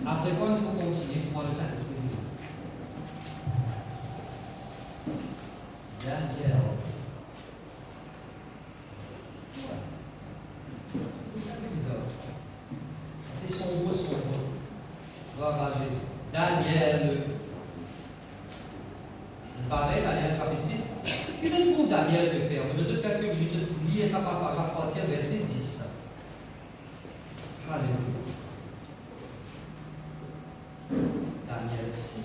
Après quoi, il faut continuer, il faut prendre le Saint-Esprit. Daniel. C'est son mot, son mot. Gloire à Jésus. Daniel. Pareil, Daniel chapitre 6. Qu'est-ce que Daniel peut faire? Nous avons quelques minutes pour lire sa passage à partir du verset 10. Alléluia. Daniel 6.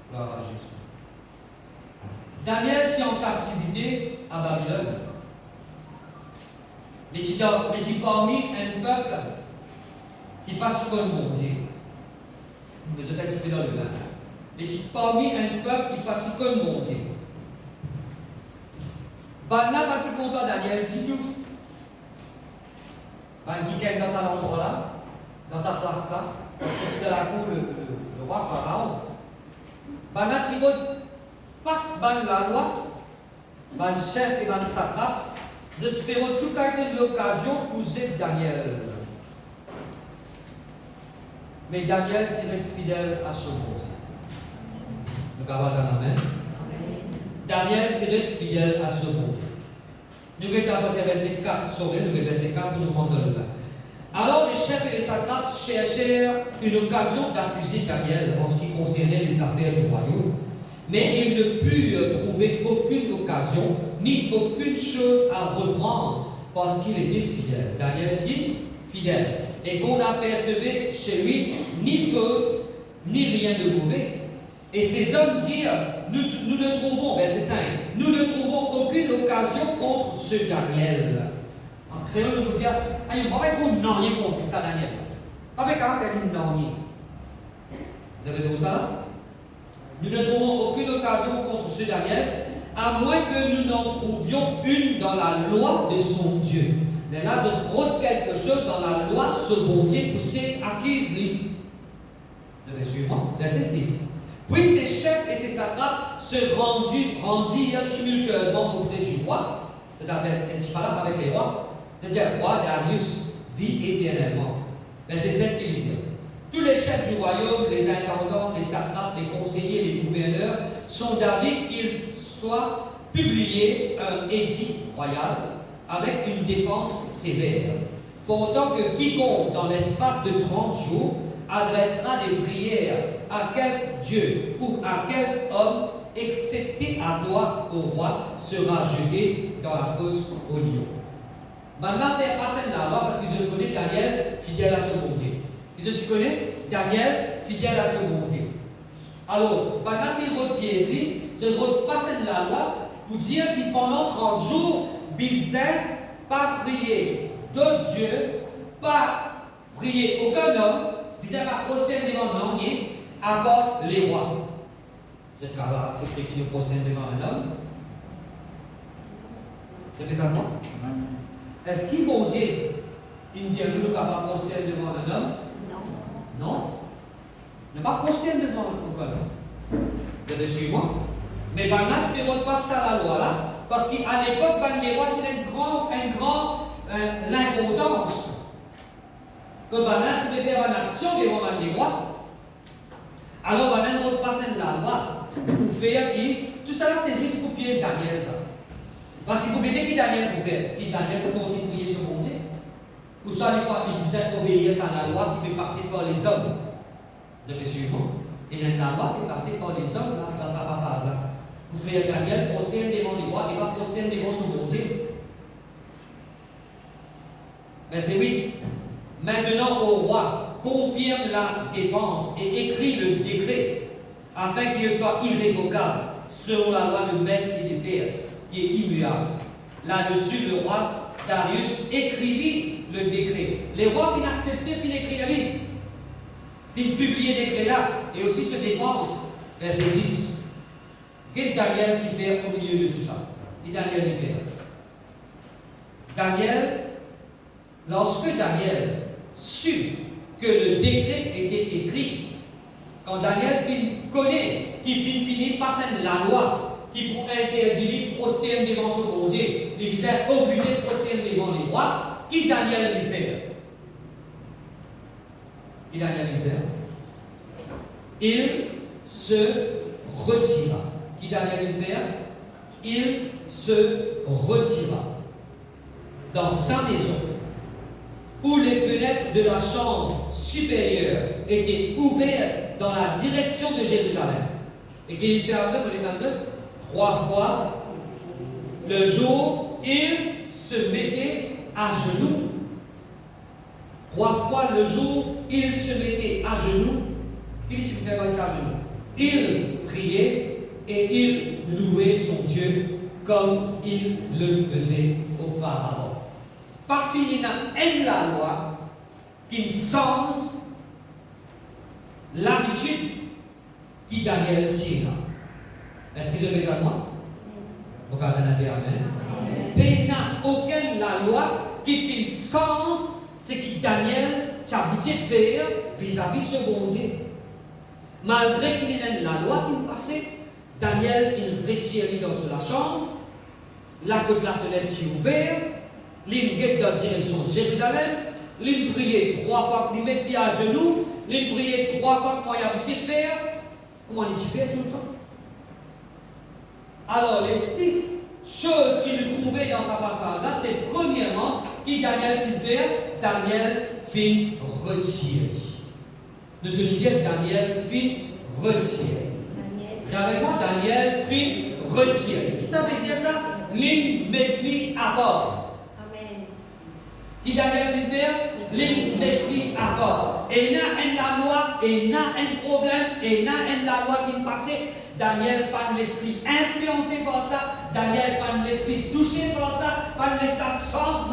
Gloire à Jésus. Daniel est en captivité à Babylone. Mais tu parmi un peuple qui passe sur le monde. Vous êtes un petit peu dans le bain. Mais tu parmi un peuple qui passe sur le monde. Là, quand tu comptes Daniel, dis tout. Qui est dans cet endroit-là, dans sa place-là, au-dessus de la cour, le roi Pharaon. Là, tu passe la loi, le chef et le satrape. Je te fais tout cas de l'occasion pour aider Daniel. Mais Daniel, il reste fidèle à son Dieu. Nous avons un amen. Daniel, il reste fidèle à son Dieu. Nous avons verset 4, sauvé, nous avons verset 4 pour nous prendre dans le bain. Alors les chefs et les satrapes cherchèrent une occasion d'accuser Daniel en ce qui concernait les affaires du royaume. Mais ils ne purent trouver aucune occasion, ni aucune chose à reprendre, parce qu'il était fidèle. Daniel dit fidèle. Et qu'on n'apercevait chez lui ni faute, ni rien de mauvais. Et ces hommes dirent, nous ne trouvons, verset 5, nous ne trouvons aucune occasion contre ce Daniel. En créole, nous disons, il ne va pas être non, il compris ça, Daniel. Pas avec un faire une non. Vous avez vu ça? Nous ne trouvons aucune occasion contre ce Daniel, à moins que nous n'en trouvions une dans la loi de son Dieu. Mais là, je trouve quelque chose dans la loi de son bon Dieu pour ses acquis. Le suivant, verset 6. Puis ses chefs et ses satrapes se rendirent tumultueusement auprès du roi, c'est-à-dire un petit parle avec les rois, c'est-à-dire roi Darius vit éternellement. Verset 7 qui dit. Tous les chefs du royaume, les intendants, les satrapes, les conseillers, les gouverneurs sont d'avis qu'il soit publié un édit royal avec une défense sévère. Pourtant que quiconque dans l'espace de 30 jours adressera des prières à quel Dieu ou à quel homme, excepté à toi, au roi, sera jeté dans la fosse au lion. Maintenant, faire passer la loi parce que je connais Daniel fidèle à son bon Dieu. Tu connais Daniel, fidèle à son bon Dieu. Alors, pendant qu'il repièce, je repasse la loi pour dire que pendant 30 jours, Bizet, pas prier d'autres dieux, pas prier aucun homme, Bizet pas prosterner devant un homme, à part les rois. Vous êtes capable d'accepter qu'il nous prosterne devant un homme? C'est pas moi. Est-ce qu'il bon Dieu, il me dit que nous ne pouvons pas prosterner devant un homme? Non. Ne pas prosterner devant aucun homme. Vous êtes suivant? Mais maintenant, je ne pas ça à la loi là, parce qu'à l'époque, les rois c'était une grande l'importance. Que maintenant, si je faire une action devant les rois, alors maintenant, on passe la loi pour faire qui. Tout ça là, c'est juste pour piéger Daniel. Ça. Parce qu'il faut que dès que Daniel pour faire, est-ce que Daniel peut continuer de prier sur mon Dieu? Ou soit il peut obéir à la loi qui peut passer par les hommes. Vous avez suivant? Et la loi peut passer par les hommes là, dans sa passage là. Pour faire Daniel prosterne devant les rois et pas prosterne devant son bon Dieu. Verset 8. Maintenant au roi, confirme la défense et écrit le décret afin qu'il soit irrévocable selon la loi de Mède et des Perses qui est immuable. Là-dessus, le roi Darius écrivit le décret. Les rois finissent accepter, finissent écrire, finissent publier le décret là et aussi se défendent. Verset 10. Qu'est-ce que Daniel qui fait au milieu de tout ça? Et Daniel qui fait. Daniel, lorsque Daniel sut que le décret était écrit, quand Daniel connaît qui finit par la loi, qui pour interdire de prosterner devant ce bon Dieu, les misères obligés de prosterner devant les rois, qui Daniel lui fait? Qui Daniel lui fait? Il se retira. Qui Daniel lui fait? Il se retira dans sa maison, où les fenêtres de la chambre supérieure étaient ouvertes dans la direction de Jérusalem. Et qu'il fait après, trois fois le jour, il se mettait à genoux. Trois fois le jour, il se mettait à genoux. Qu'est-ce qu'il fait à genoux? Il priait et il louait son Dieu comme il le faisait auparavant. Pas fini dans la loi qui change l'habitude qui Daniel tient. Est-ce que vous avez avec moi? Vous regardez la Amen. Il n'y a aucune la loi qui change ce que Daniel a habitué de faire vis-à-vis de ce bon Dieu. Malgré qu'il y ait la loi qui passait, Daniel il retire dans la chambre, la côte de la fenêtre est ouverte, il guette dans la direction de Jérusalem, il priait trois fois, il mettait à genoux, il priait trois fois comment il a habitué de faire. Comment il fait tout le temps? Alors, les 6 choses qu'il trouvait dans sa passage-là, c'est premièrement, qui Daniel fit faire? Daniel fit retirer. Ne te dire Daniel fit retirer. Avec moi, Daniel fit retirer. Ça veut dire ça? L'île met à bord. Amen. Qui Daniel fit faire? L'île met à bord. Et il y a une loi, et il y a un problème, et il y a une loi qui passait. Daniel pas l'esprit influencé par ça, Daniel pas l'esprit touché par ça, pas laissé sa sens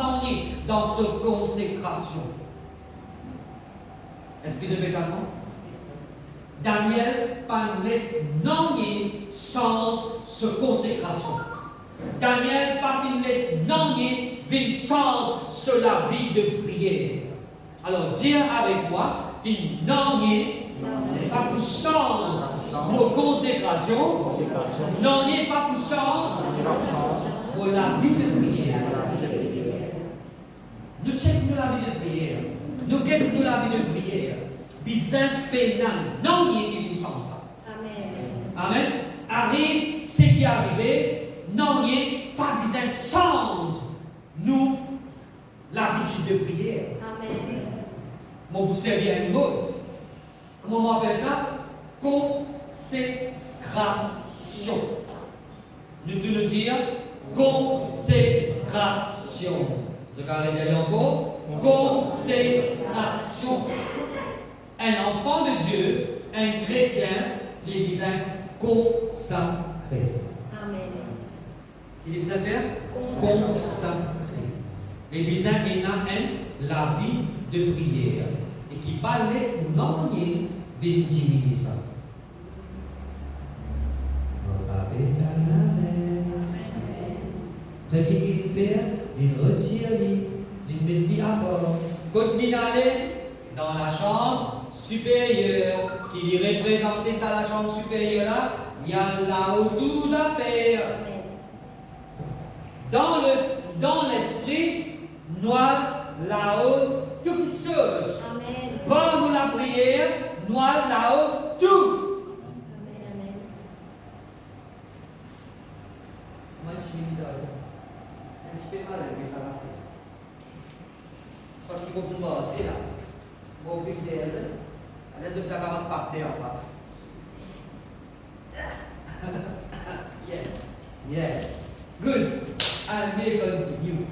dans sa consécration. Est-ce que vous avez tellement? Daniel pas laissé sans sa consécration. Daniel pas laissé vin sans sur la vie de prière. Alors dire avec moi, qu'il pas pour sens nos consécrations, n'en est pas pour sens pour la vie de prière. Nous checkons la vie de prière. Nous checkons la vie de prière. Bizarre pénal. Non, il y a qui sans ça. Amen. Amen. Arrive ce qui est arrivé. Non, il n'y a pas bizarre sans nous l'habitude de prière. Amen. Moi, vous servez un mot. Comment on appelle ça? Consécration. Nous devons dire consécration. Regardez encore. Consécration. Un enfant de Dieu, un chrétien, les disait consacré. Amen. Il est bien faire? Consacré. Les disait la vie de prière. Et qui pas laisse non diminuer ça. Premier qu'il fait, il retire, il met à bord. Continue d'aller dans la chambre supérieure, qui lui représentait ça, la chambre supérieure là, il y a là où tout à faire. Dans l'esprit, noir là-haut, toutes choses. Pendant la prière, noir là-haut, tout. Amen. Moi, je suis un petit peu mal avec ça. Parce qu'il faut pouvoir passer là. Bon, vu que allez, ça commence à passer en bas. Yes. Good. I may continue.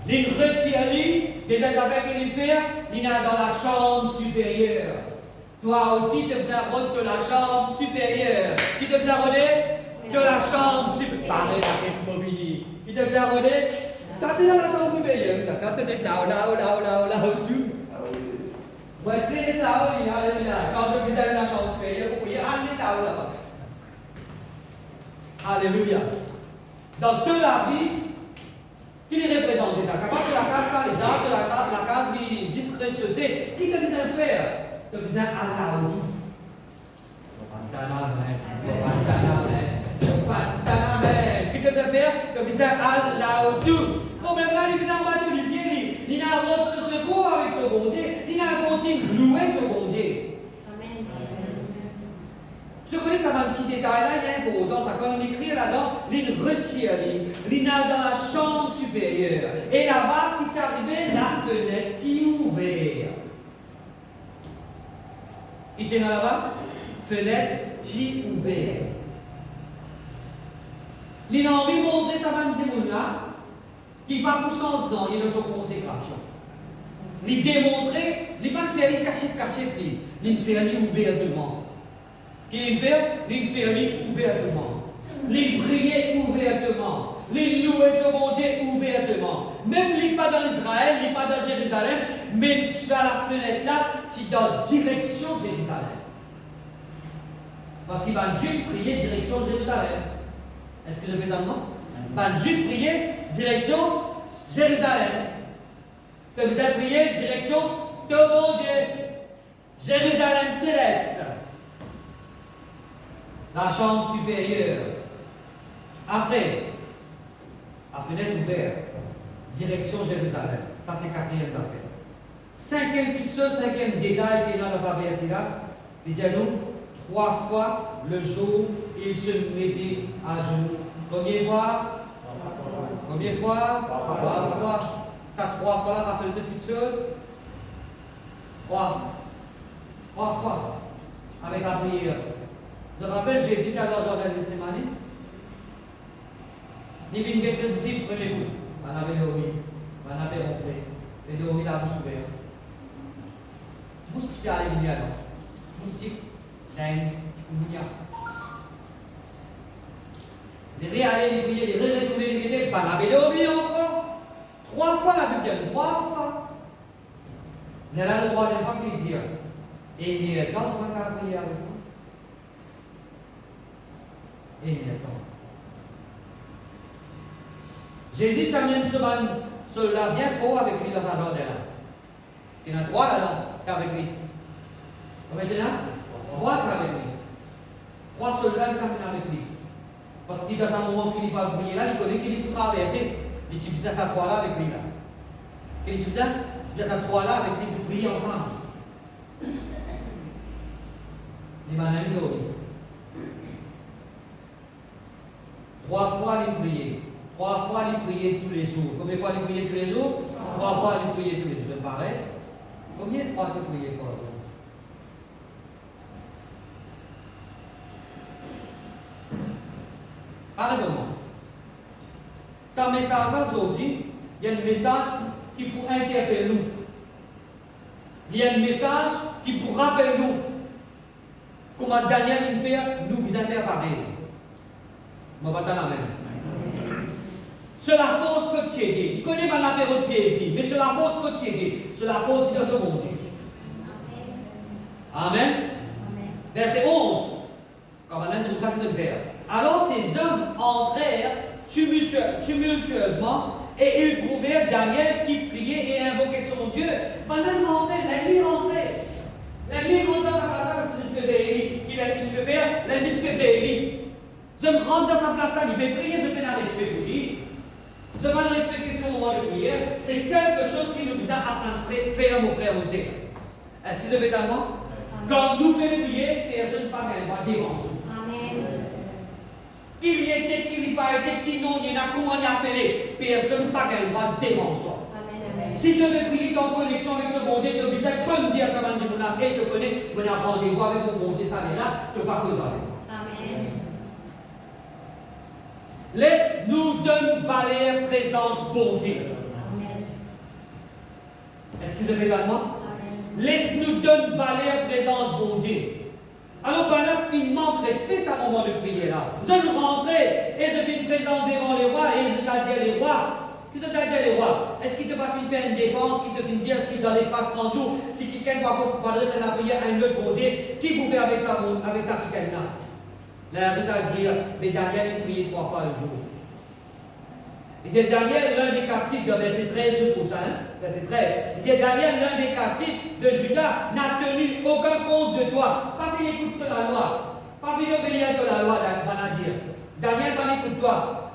Il retire des affaires qu'il fait, il est dans la chambre supérieure. Toi aussi, tu as besoin de la chambre supérieure. Qui te besoin de la chambre supérieure. Parlez la caisse mobilier. Qui te besoin de toi, tu es dans la chambre supérieure. Tu es là, tout. Moi, c'est là, quand je viens de la chambre supérieure, vous pouvez aller là-bas. Alléluia. Dans toute la vie, qui les représente déjà? Capable de la case, pas les dates de la case, mais juste rez-de-chaussée. Qui te besoin de faire? Tu as besoin à la haut. Kita bisa faire, kita bisa alaudu. Problème là, il bisa battre du pied, il n'a pas de secours avec ce bon Dieu, il n'a pas de louer ce bon Dieu. Je connais ça dans un petit détail là, il y a un pour autant, ça quand on écrit là-dedans, il retire, il n'a dans la chambre supérieure. Et là-bas, il s'est arrivé, la fenêtre est ouverte. Il tient là-bas, fenêtre est ouverte. Il a envie de montrer sa vanité là, qui va pour sens dans il est dans son consécration. Il démontrer, il ne fait pas cacher, il fait ouvertement. Qu'il fait ouvertement. Il priait ouvertement. Il louait son bon Dieu ouvertement. Même il n'est pas dans Israël, il n'est pas dans Jérusalem, mais sur la fenêtre là, c'est dans direction de Jérusalem. Parce qu'il va juste prier direction de Jérusalem. Est-ce que je vais dans le nom? Ben, juste prier, direction Jérusalem. Que vous avez prié, direction de mon Dieu. Jérusalem céleste. La chambre supérieure. Après, la fenêtre ouverte. Direction Jérusalem. Ça, c'est quatrième affaire. Cinquième picture, cinquième détail qui est là dans sa verset là. Il dit à nous, 3 fois le jour, il se mettait à genoux. Combien de fois? 3 fois. Ça, 3 fois, rappelez cette petite chose? 3 fois. Avec la prière. Je me rappelle, Jésus était dans le jardin de Gethsémani. Il vient de ses disciples, prenez-vous. On avait dormi, on avait ronflé. Et dormi la bouche ouverte. Moustique à l'église alors. Moustique, reine, mignon. Les réaller, les prier, les retourner, les guider, pas avait dormi encore. 3 fois la Bible, 3 fois. Mais là, la troisième fois qu'il dit, et il y a dans son cas prier avec nous. Et il y a temps. Jésus t'amène cela bien fort avec lui dans sa jardin là. Il y en a 3 là-dedans, c'est avec lui. Vous voyez là? 3 c'est avec lui. 3 soldats qui s'amènent avec lui. Parce qu'il dans un moment qu'il n'est pas prier là, il connaît qu'il peut traverser. Il dit ça 3 là avec lui là. Qu'est-ce que c'est ça? Il dit ça 3 là avec lui pour prier ensemble. Les manamis d'Ori. 3 fois les prier. 3 fois les prier tous les jours. Combien de fois les prier tous les jours? 3 fois les prier tous les jours. C'est pareil. Combien de fois tu prier par jour? Parlez-moi. Ce message-là, aujourd'hui, il y a un message qui pour interpeller nous. Il y a un message qui pour rappeler nous. Comment Daniel nous fait, nous vous faire pareil. Je vais pas la main. C'est la force que tu es. Il connaît mal la période piège, mais c'est la force que tu es. C'est la force de ce monde. Amen. Verset 11. Comme on nous a de faire. Alors ces hommes entrèrent tumultueusement et ils trouvèrent Daniel qui priait et invoquait son Dieu. Pendant qu'ils rentraient, l'ennemi rentrait. L'ennemi rentre dans sa place parce que je peux bénir. Qui l'ennemi tu peux faire? L'ennemi tu peux bénir. Je me rentre dans sa place là, il peut prier, je peux la respecter pour lui. Je vais respecter son moment de prière. C'est quelque chose qui nous a appris à faire, mon frère, mon sœur. Est-ce que vous avez tellement? Quand nous pouvons prier, personne ne va déranger. Amen. Qu'il y ait, qu'il n'y ait pas été, qu'il n'y ait pas, comment l'appeler, personne ne va déranger. Si tu veux prier en connexion avec le bon Dieu, tu veux comme dire ça va dire et tu connais, on a rendez-vous avec le bon Dieu, ça est là, tu ne peux pas causer avec. Amen. Laisse-nous donner valeur, présence, bon Dieu. Amen. Est-ce que vous avez moi? Laisse-nous donner valeur, présence, bon Dieu. Alors, ben là, il manque respect à ce moment de prière là. Je nous rentrais et je suis présent devant les rois et je t'ai dit les rois. Qu'est-ce que tu as dit les rois? Est-ce qu'il te va faire une défense, qu'il te fait dire qu'il dans l'espace 30 jours, si quelqu'un doit adresser la prière à un autre bon Dieu, qui vous fait avec ça quelqu'un là? Là, je t'ai dit, mais Daniel priait 3 fois le jour. Il dit Daniel, l'un des captifs, de verset 13 de prochain, verset 13. Il dit Daniel, l'un des captifs de Juda, n'a tenu aucun compte de toi. Pas qu'il écoute la loi. Pas venir obéir de la loi, va dire. Daniel va n'écoute toi.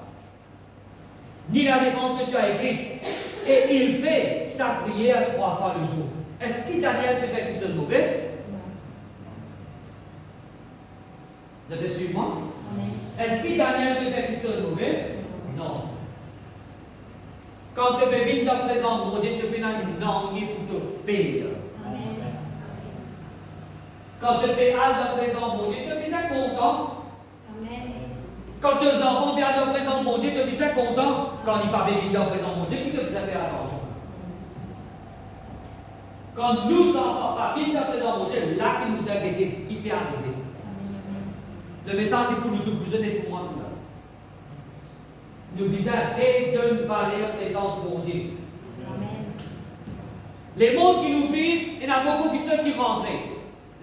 Ni la défense que tu as écrite. Et il fait sa prière 3 fois le jour. Est-ce que Daniel peut faire quelque chose de mauvais? Vous avez suivi moi? Est-ce que Daniel peut faire quelque chose de mauvais? Non. Quand tu peux venir dans le présent, mon Dieu te peut non, il est pour te payer. Quand tu peux aller dans le présent, mon Dieu te peut content. Quand tes enfants viennent dans le présent, mon Dieu te peut content. Quand ils ne pas venir dans le présent, mon Dieu, qui te peut faire attention. Quand nous enfants pas venir dans le présent, mon Dieu, là qui nous a guetté, qui peut arriver. Le message est pour nous tous, vous êtes pour moi tout là. Nous disons, et donne valeur présence pour Dieu. Les mondes qui nous vivent, il y en a beaucoup qui sont qui rentrent.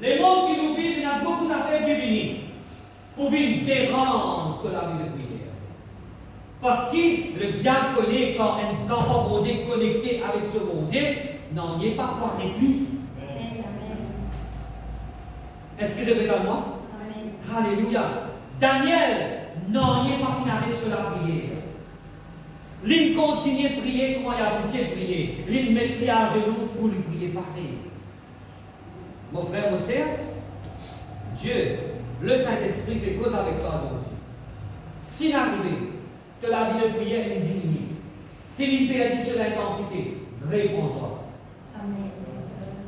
Les mondes qui nous vivent, il y en a beaucoup d'affaires qui viennent pour venir déranger la vie de prière. Parce que le diable connaît quand un enfant bon Dieu connecté avec ce bon Dieu, non, il n'est pas quoi avec lui. Est-ce que je vais dans moi? Alléluia. Daniel, non, il n'est pas fini avec cela prière. Il continue de prier comment il a obligé de prier. Il met prier à genoux pour lui prier pareil. Mon frère, mon sœur, Dieu, le Saint-Esprit fait cause avec toi aujourd'hui. S'il arrive que la vie de prière est diminuée, s'il perdit sur l'intensité, réponds-toi.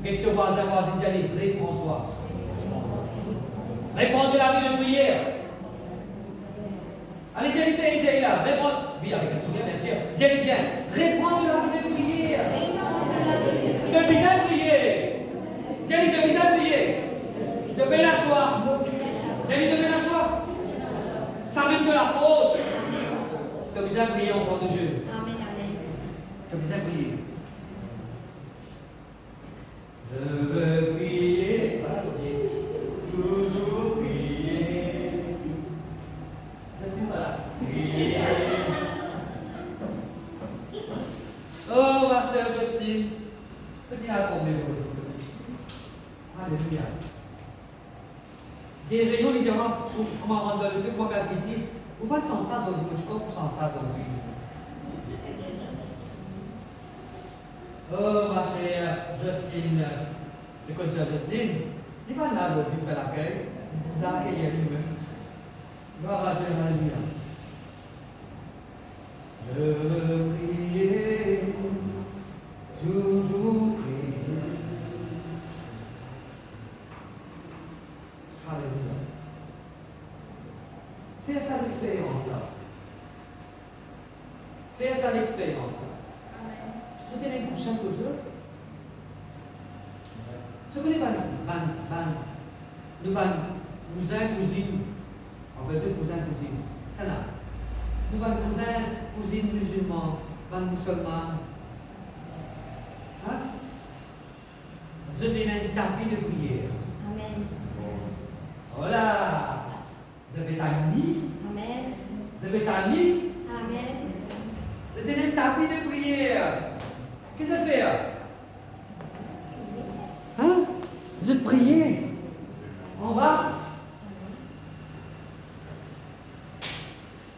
Et que voisin, dit, réponds-toi. Réponds de la vie de prière. Allez, dis essayez là. Réponds. Oui, avec un sourire, bien sûr. Dis bien. Réponds de la vie de prière. De bien prier. Dis de bien prier. De bien la joie. Dis de bien la joie. Ça même de la force. De bien prier, enfant de Dieu. De bien prier. Je veux prier. Voilà, toujours prier. Voilà. Prier. Oh, ma sœur Justine, petit à combien vous. Alléluia. Des réunions, ils diront comment rendre le truc, comment faire petit. Vous pas de sens ça, vous dites, tu comprends sans ça, donc. Oh, ma chère Justine, je connais Justine. Il va là aujourd'hui faire l'accueil. Vous accueillez lui-même. Gloire à Dieu, alléluia. Je veux prier, toujours prier. Alléluia. Fais ça l'expérience. Fais ça l'expérience. C'était un cousin que Dieu. Ce que nous cousins, cousines, on peut dire cousins, cousines, ça là. Nous cousins, cousines musulmans, musulmans. Hein? Je viens un tapis de prière. Amen. Voilà. Vous avez un nid. Amen. Vous avez un nid. Amen. C'était un tapis de prière. Qu'est-ce que ça fait? Hein? Vous êtes prié. On va.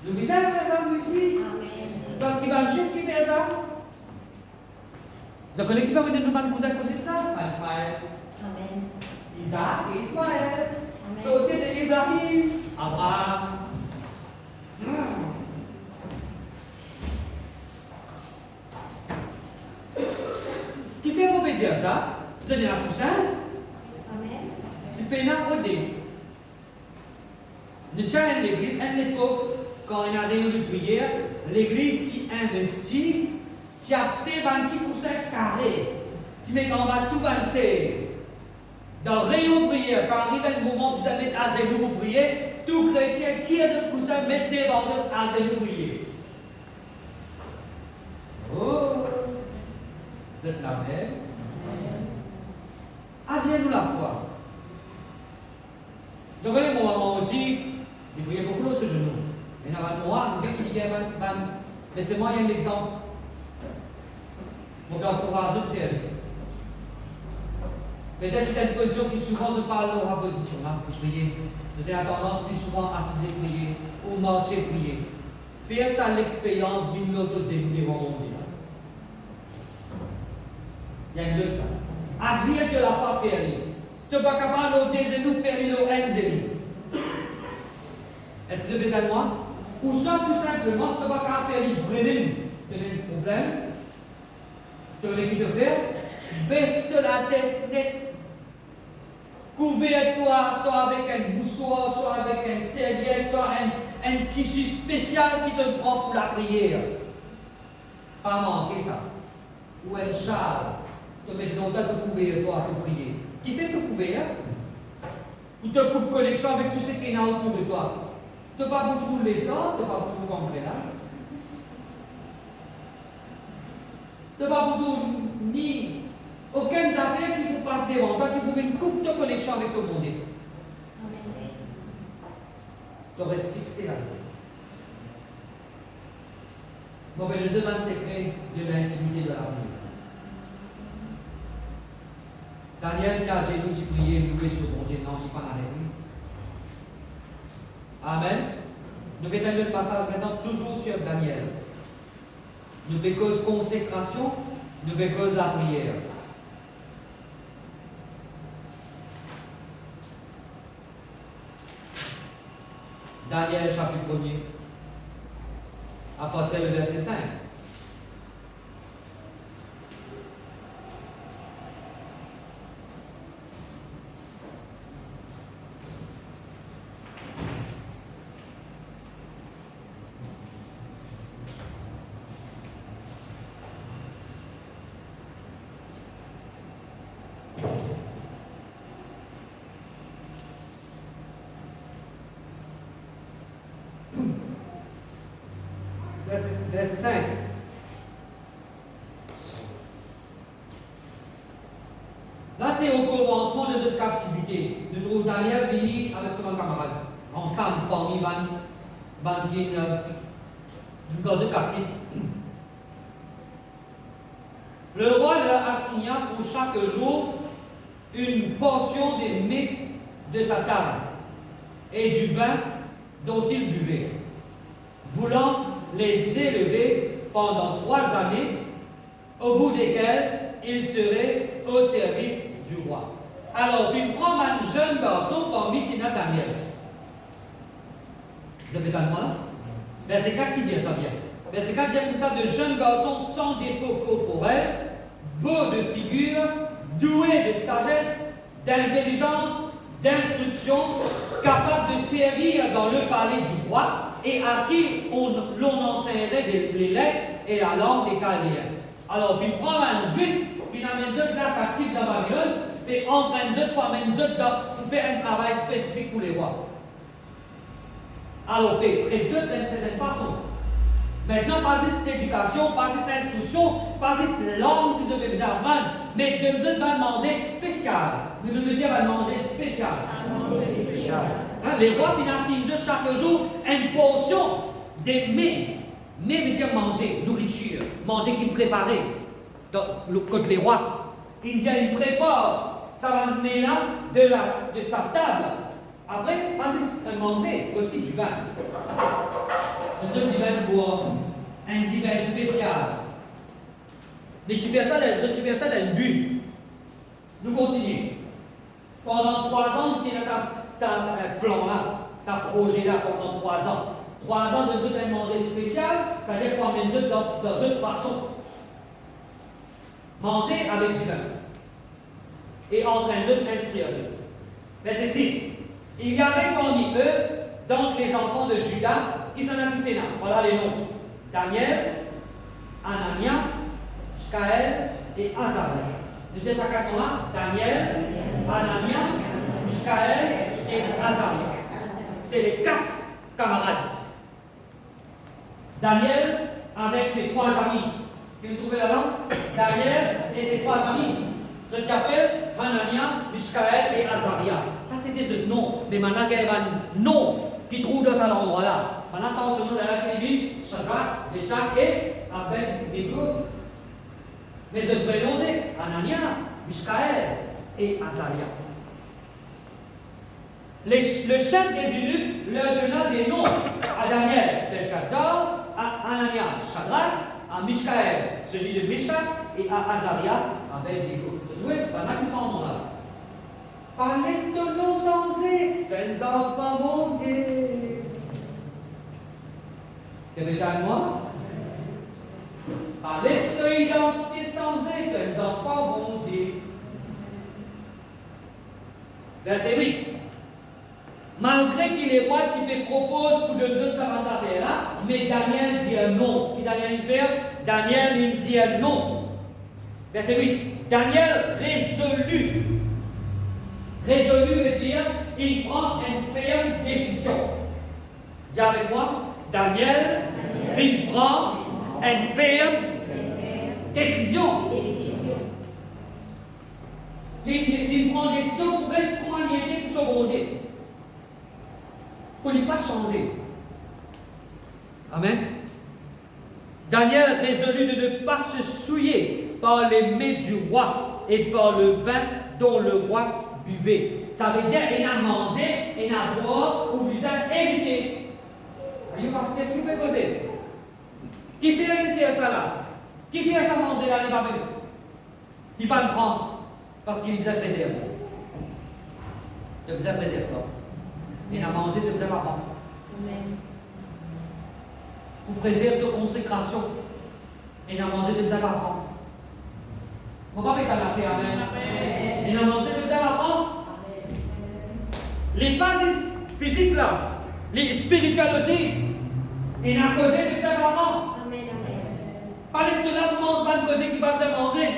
Nous disons faire ça, nous ici. Parce qu'il va un chef qui fait ça. Vous connaissez qui va me dire nous cousin de ça? Ismaël. Amen. Isaac et Ismaël. Sortir de Ibrahim. Abraham. Qui fait pour me dire ça? Vous donnez un coussin? Amen. C'est pénal au dé. Nous sommes à l'église, à l'époque, quand on a réunion de prière, l'église qui investit, qui a acheté un petit coussin carré. Tu mets en bas tout 26. Dans le rayon de prière, quand arrive un moment où vous avez à genoux pour prier, tout chrétien tire ce coussin, mettez dans à genoux pour prier. Oh! Vous êtes la même. Agez-nous la foi. Je connais mon maman aussi, il priait beaucoup dans ce genou. Il y a un moment, quelqu'un qui dit, laissez-moi un exemple. Mon père encourage de faire. Peut-être que c'est une position qui souvent se parle dans la position, là, pour prier. Vous avez tendance plus souvent à se prier ou marcher prier. Faire ça l'expérience d'une autre devant mon Dieu. Il y a une leçon. Agir de la part faire. Si tu n'es pas capable de nous faire les enzémi. Est-ce que c'est moi? Ou ça tout simplement, si tu n'es pas capable de faire vraiment, tu as un problème. Tu as envie de faire. Baisse la tête nette. Couvre-toi, soit avec un moussoir, soit avec un serviette, soit un tissu spécial qui te prend pour la prière. Pas manquer ça. Ou un châle. Tu mets longtemps de couvrir-toi pour prier. Qui fait te couvrir? Ou te coupe connexion avec tout ce qui est autour de toi. Tu n'as pas beaucoup trouver ça, tu n'as pas beaucoup compris là. Tu n'as pas beaucoup ni aucune affaire qui vous passe devant toi, qui vous met une coupe de connexion avec tout le monde. Tu restes fixé là. Bon, ben, le deuxième secret de l'intimité de la vie. Daniel, c'est à genoux, tu priais, loué sur mon Dieu, non, il pas avec lui. Amen. Nous mettons le passage maintenant toujours sur Daniel. Nous cause consécration, nous cause la prière. Daniel chapitre 1er, à partir du verset 5. Verset 5. Là, c'est au commencement de cette captivité. Nous trouvons Daniel venu avec son camarade. Ensemble, parmi les dans le captif. Le roi leur assigna pour chaque jour une portion des mets de sa table et du vin dont il buvait, voulant les élever pendant 3 années, au bout desquelles ils seraient au service du roi. Alors, il prend un jeune garçon parmi Daniel. Vous avez dans le là? Verset 4 qui dit ça bien. Verset 4 dit comme ça, de jeunes garçons sans défaut corporel, beaux de figure, doués de sagesse, d'intelligence, d'instruction, capables de servir dans le palais du roi, et à qui l'on enseignerait les lettres et la langue des Chaldéens. Alors, il prend un juif, puis il amène là captif dans Babylone, et entraîne pour faire un travail spécifique pour les rois. Alors, il traite d'une certaine façon. Maintenant, pas cette éducation, pas cette instruction, pas cette langue que vous avez besoin d'apprendre, mais de vous avez manger spécial. Nous devons dire un manger spécial. Hein, les rois financent chaque jour une portion des mets. Mets veut dire manger, nourriture, manger qui préparé. Contre les rois, il prépare ça va mener là de sa table. Après, c'est manger aussi du vin. Un du vin de bois, un divin spécial. Mais tu fais ça dans le but. Nous continuons. Pendant 3 ans, tu as ça plan-là, ça projet-là pendant 3 ans. 3 ans de tout un manger spécial, ça veut dire qu'on met dans une façon. Manger avec du vin. Et en train de instruire. Verset 6. Il y avait parmi eux, donc les enfants de Judas, qui s'en habitaient là. Voilà les noms. Daniel, Anania, Mishkaël et Azaria. Nous disons ça quatre noms-là. Daniel, Anania, Mishkaël et Azaria. C'est les 4 camarades. Daniel avec ses 3 amis. Vous trouvez là-bas? Daniel et ses 3 amis. Je t'appelle Hanania, Mishkaël et Azaria. Ça, c'était ce nom. Mais maintenant, il y a un nom qui trouve dans cet endroit-là. Maintenant, ça, on se nomme là qui dit Shadrach, Meshach et Abed-Nego. Mais je vais prononcer Hanania, Mishkaël et Azaria. Le chef des eunuques leur donna des noms à Daniel, Belshazzar, à Anania, Shadrach, à Mishkaël, celui de Meshach, et à Azaria, Abed-Nego. Il y en a qui sont en là. Parlez-nous sans tes enfants, mon Dieu. Répétez-moi. Parlez-nous identité sans tes enfants, mon Dieu. Verset 8. Malgré que les rois typés proposent pour de d'autres affaires là, mais Daniel dit un non. Qui Daniel il fait? Daniel il dit un non. Verset 8. Daniel résolu. Résolu veut dire il prend une ferme décision. Dis avec moi. Daniel, il prend une ferme décision. Il prend une décision pour rester pour son bon Dieu. Pour ne pas changer. Amen. Daniel résolut de ne pas se souiller par les mets du roi et par le vin dont le roi buvait. Ça veut dire qu'il a mangé, il a boire ou il a évité. Vous pensez que vous pouvez causer. Qui fait éviter ça là? Qui fait ça manger là, il va venir. Il va le prendre parce qu'il est préservé. Il est préservé. Il a mangé de bien avant. Pour préserver de consécration. Il a mangé de bien avant. Mon papa est à Amen. Il a mangé de bien avant. Les bases physiques là, les spirituelles aussi, il a causé de bien avant. Pas les que là, mange va causer qui va bien manger.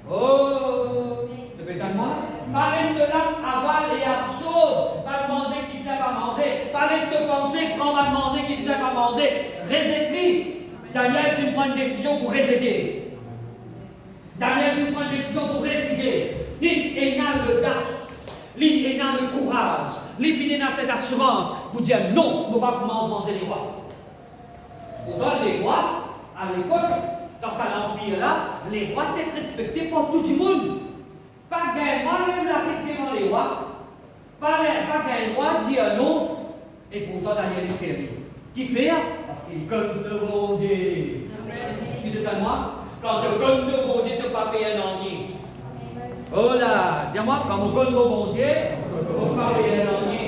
Oh, c'est peut-être moi. Pas les que là, avale et absorbe, va manger qui ne sait pas manger. Pas les que penser, prend va manger qui ne sait pas manger. Résécrit. Daniel peut prendre une décision pour réséder. Daniel peut prendre une décision pour réviser. Il a l'audace, il a le courage, il a cette assurance pour dire non, nous ne pouvons pas manger les rois. Pourtant, les rois, à l'époque, dans cet empire-là, les rois étaient respectés par tout le monde. Pas qu'un roi lève la tête devant les rois. Pas qu'un roi dit non. Et pourtant, Daniel est fermé. Qui fait? Parce qu'il connaît ce bon Dieu. Excusez-moi. Quand tu connais le bon Dieu, tu ne peux pas payer un ennui. Oh là, dis-moi, quand on connaît le bon Dieu, on ne peut pas payer un ennui.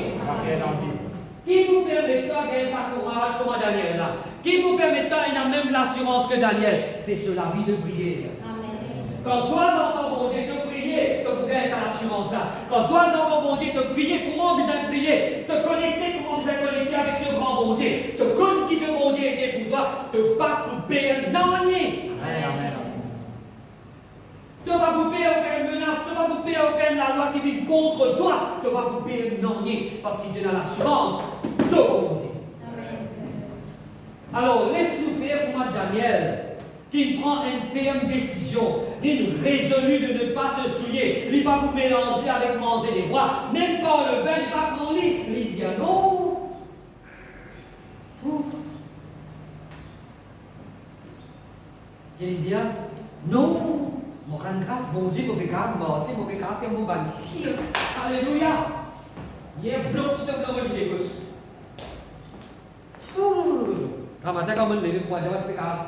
Qui vous permet de gagner sa courage comme Daniel là? Qui vous permet de gagner même l'assurance que Daniel? C'est sur la vie de prière. Quand toi, enfants, bon Dieu, te prier, te gagner cette assurance-là. Quand toi, enfants, bon Dieu, te prier, comment vous avez prié? Te connecter, comment vous avez connecté avec le grand bon Dieu? Te connaître qui le bon Dieu était pour toi, te pas couper non rien. Amen. Tu ne vas pas couper aucune menace, tu ne vas pas couper aucune la loi qui vient contre toi, tu ne vas pas couper non rien, parce qu'il te donne l'assurance de bon Dieu. Amen. Alors, laisse-nous faire pour Daniel, qui prend une ferme décision. Il résolut de ne pas se souiller. Il ne va pas vous mélanger avec manger les rois. Même pas le vin, il va prendre lit. Il dit non. Il dit non. Mon rend grâce, bon Dieu, mon pécard, c'est mon pécard, fait mon banci. Alléluia. Il est bloqué sur le monde de gauche. Quand matin, quand on lève pour aller au pécard,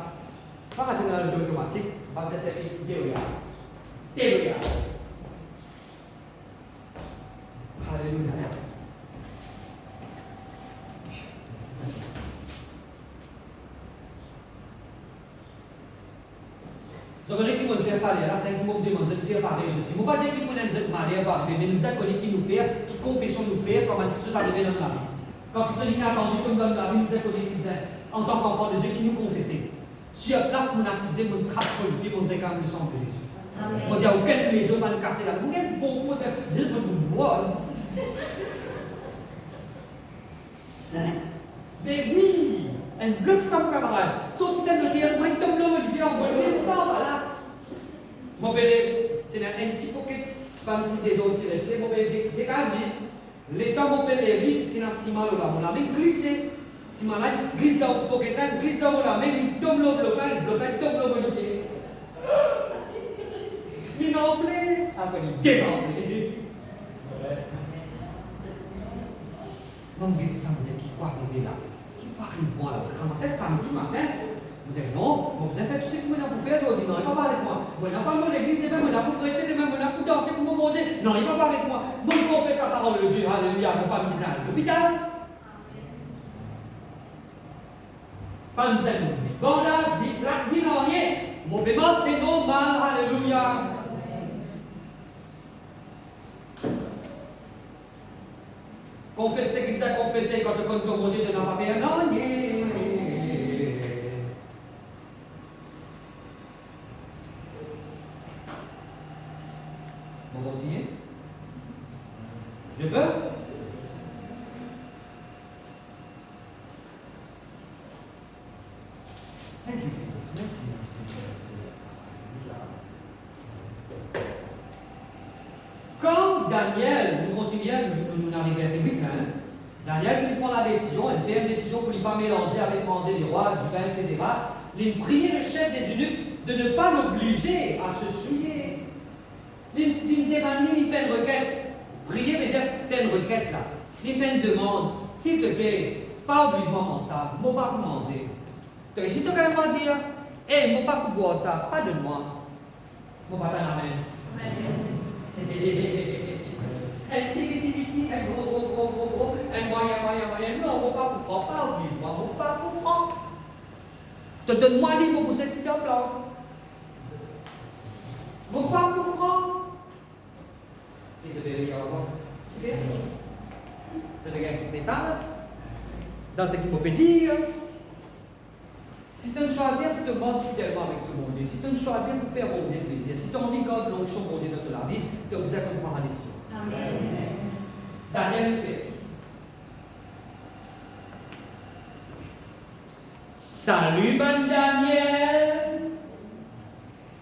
pas à faire le automatique, pas à faire déroulage. Alléluia. Je connais qui vont faire ça, là, c'est qui vont demander de faire pareil aussi. Je ne vais pas dire qui vont nous marier par mais nous avons connu qui nous fait, qui confession nous fait, comment tout ça arrive dans la vie. Quand ils sont inattendus comme dans la vie, nous avons connu qui nous en tant qu'enfant de Dieu, qui nous confessait. Sur place, mon assisé, mon trappe politique, mon décamé le sang de Jésus. On dit à aucune maison va nous casser la gueule. Quel bon mot de Dieu pour nous voir. Mais oui, un bloc sans camarade. Sorti de notre terre, moi, il tombe là, il vient en bonne maison, voilà. Mon bébé, c'est un petit pocket, pas un petit des autres, c'est mon bébé décalé. Les temps, mon bébé, c'est un ciment là, on l'a glissé. Ciment là, il glisse dans le pocket, il glisse dans la main, il tombe là, il tombe là, il enflé, après il désenflé. Bon, vous dites ça, vous dites, qui peut arriver là? Qui peut arriver moi là? Quand est-ce samedi matin? Vous dites, non, vous avez fait tout ce que vous avez fait aujourd'hui. Non, il ne va pas avec moi. Moi, il n'a pas de l'église, il n'a pas pour prêcher, il n'a pas pour danser pour mon Dieu. Non, il ne va pas avec moi. Moi, je confesse sa parole de Dieu. Alléluia, mon pas misère. L'hôpital? Pas misère. Bandage, ni plaque, ni rien. Mon paiement, c'est normal. Alléluia. Confessez qu'il t'a confessé quand ton Dieu te n'a pas payé. Non, rien. On continue? Je peux? Thank you, Jesus. Merci. Quand Daniel, nous continuons, nous arrivons à verset 8, Daniel il prend la décision, il fait une décision pour ne pas mélanger avec manger des rois, du vin, etc. Il prie le chef des eunuques de ne pas l'obliger à se souiller. Il demande, il fait une requête. Prier veut dire faire une requête là. Il fait une demande. S'il te plaît, pas obligatoirement ça. Je ne vais pas manger. Donc, si tu as quand même dire, je ne vais pas boire ça, pas de moi. Je ne vais pas t'en amener. Un petit, un gros, un moyen. Non, on ne va pas prendre, pas obligatoirement, on ne va pas prendre. Te donne-moi libre pour cette petite là. On ne va pas prendre. Et ça veut dire quoi? Ça veut dire un message dans ce qu'il me peut dire. Si tu choisis pour te montrer fidèlement avec tout le monde, si tu choisis pour faire bon Dieu plaisir, si tu as envie de garder l'onction bon Dieu dans ta vie, tu vous êtes prendre la décision. Amen. Daniel fait. Salut, bon Daniel.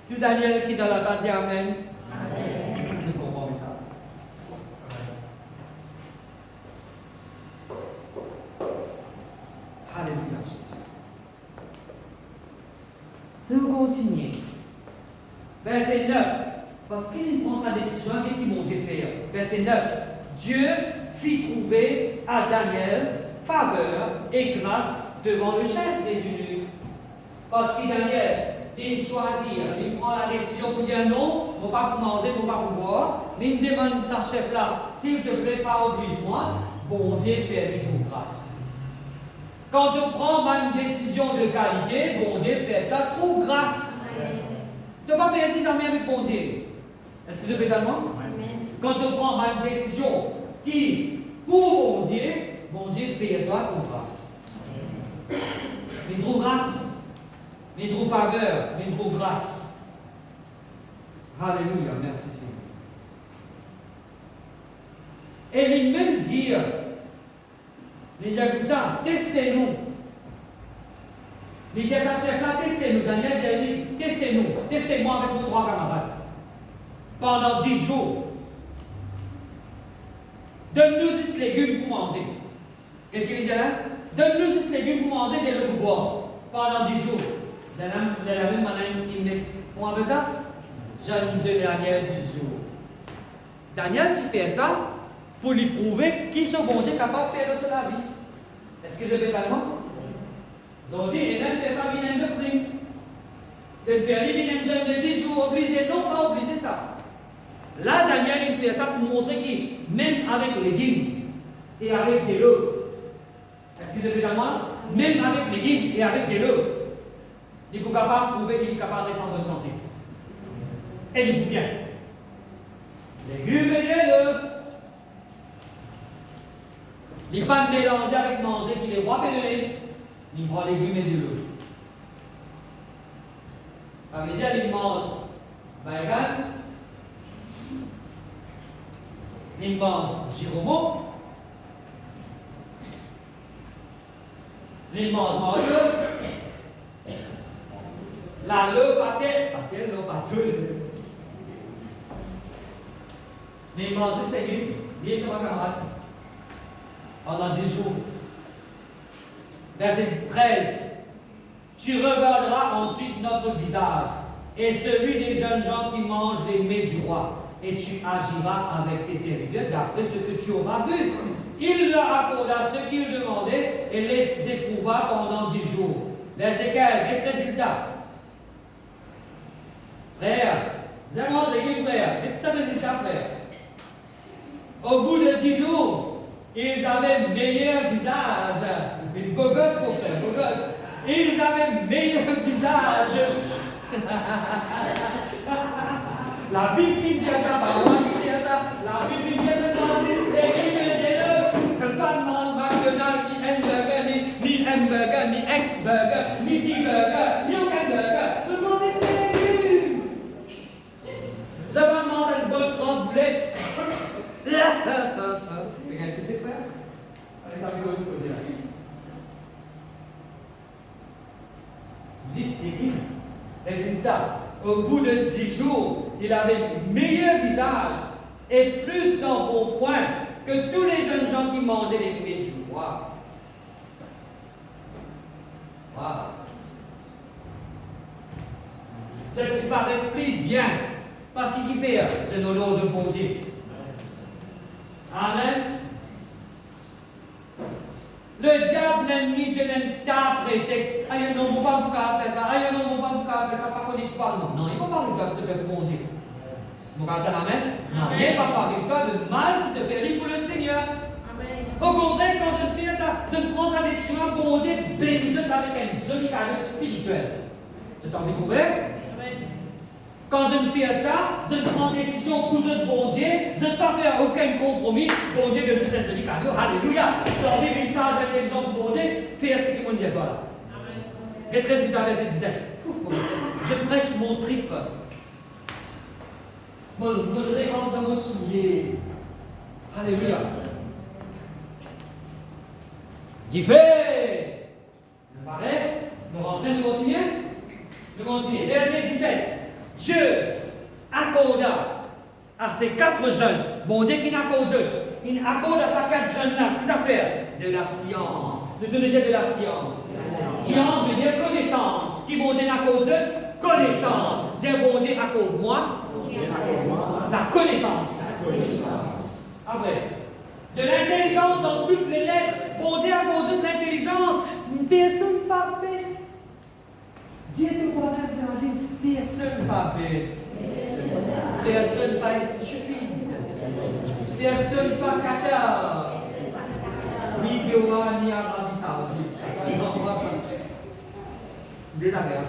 Tout Daniel qui est dans la base dit Amen. Amen. Je comprends ça. Alléluia, Jésus. Nous continuons. Verset 9. Parce qu'il prend sa décision, qu'est-ce qu'il m'a dit faire? Verset 9. Dieu fit trouver à Daniel faveur et grâce devant le chef des eunuques. Parce que Daniel, il choisit, il prend la décision pour dire non, il ne va pas manger, il ne va pas boire. Il demande à sa chef là, s'il te plaît, pas oblige-moi. Bon Dieu fait pour grâce. Quand tu prends une décision de qualité, bon Dieu fait ta trop grâce. Tu ne vas pas faire si jamais avec bon Dieu. Est-ce que je peux tellement? Quand tu prends une décision qui, pour bon Dieu fait toi trop grâce. Il trouve grâce, il trouve faveur, il trouve grâce. Alléluia, merci Seigneur. Et il même dire, il dit comme ça, testez-nous. Il dit à sa chef là, testez-nous. Daniel dit, testez-nous, testez-moi avec vos 3 camarades. Pendant 10 jours. Donne-nous 6 légumes pour manger. Qu'est-ce qu'il dit là? Donne-nous 6 légumes pour manger et le boire. Pendant 10 jours. De la même manière, il met. On appelle ça? Jeune de Daniel 10 jours. Daniel, tu fais ça pour lui prouver qu'il se bon Dieu capable de faire de la vie. Est-ce que je vais tellement? Donc, il a fait ça, il a de prime. De faire il a jeune de 10 jours, obligé, non pas obligé ça. Là, Daniel, il fait ça pour montrer qu'il, même avec les guides et avec de l'eau, est-ce que je vais tellement? Même avec les guides et avec de l'eau, il est capable de prouver qu'il est capable de rester en bonne santé. Et il est bien. Légumes et de l'eau. Il n'est pas mélangé avec manger qu'il est roi pédonné. Il prend légumes et de l'eau. Ça veut dire qu'il mange bacon, il mange giromo, il mange mangue, la le pâté, non pas tout. Il mange des légumes, il est sur ma camarade. Pendant 10 jours. Verset 13. Tu regarderas ensuite notre visage et celui des jeunes gens qui mangent les mets du roi, et tu agiras avec tes serviteurs d'après ce que tu auras vu. il leur accorda ce qu'ils demandaient et les éprouva pendant 10 jours. Verset 15, quel résultat? Frère, vraiment, les frères, quel résultat, frère? Au bout de 10 jours, ils avaient meilleur visage. Une beau gosse, mon frère, beau gosse. Ils avaient meilleur visage. La Bible dit ça, la Bible dit ça, c'est pas McDonald's, ni hamburger, ni hamburger, ni ex-burger, ni D-burger, ni aucun burger. Le manger c'est des légumes. Je vais manger une bonne trempe boulet. Regarde, tu sais faire? Allez, ça fait quoi de poser là? 10 légumes. Résultat, au bout de 10 jours, il avait meilleur visage et plus d'embonpoint que tous les jeunes gens qui mangeaient les poulets de jour. Waouh! Waouh! Je ne suis pas repris bien parce qu'il fait, c'est nos noms de bon Dieu. Amen. Le diable, l'ennemi, de un prétexte. Ah, non, on ne va pas faire ça. Ah, non, on ne va pas faire ça. Pas qu'on est pas. Non, il ne faut pas parler de toi, s'il te plaît, pour bon Dieu. Vous entendez amen? Non, il ne va pas parler de toi de mal, s'il te plaît, pour le Seigneur. Amen. Au contraire, quand je fais ça, je prends sa décision à bon Dieu, bénisse avec un joli cadeau spirituel. C'est en trouvé? Amen. Quand je fais ça, je prends une décision pour le bon Dieu, je ne pas faire aucun compromis. Bon Dieu, Dieu, c'est un joli cadeau. Alléluia. Dans les messages intelligents pour bon Dieu, fais ce qu'il m'a dit à toi. Quel résultat, verset 17. Je prêche mon trip. Mon rentre dans mon soulier. Alléluia. Dit fait. Vous paraît? Nous rentrons, nous continuons. Nous continuons. Verset 17. Dieu accorda à ces 4 jeunes, bon Dieu qui n'accorde, il accorde à ces 4 jeunes-là, qu'est-ce que ça fait? De la science. De dire de la science. Science veut dire connaissance. Qui bon Dieu n'accorde? Connaissance. Dire bon Dieu accorde-moi la connaissance. Après, de l'intelligence dans toutes les lettres. Bon Dieu accorde de l'intelligence. Personne pas bête. Dis à ton voisin de voisine, personne pas bête. Personne pas stupide. Personne pas cata. Ni Goa, ni Arabie Saoudite. Désagréable.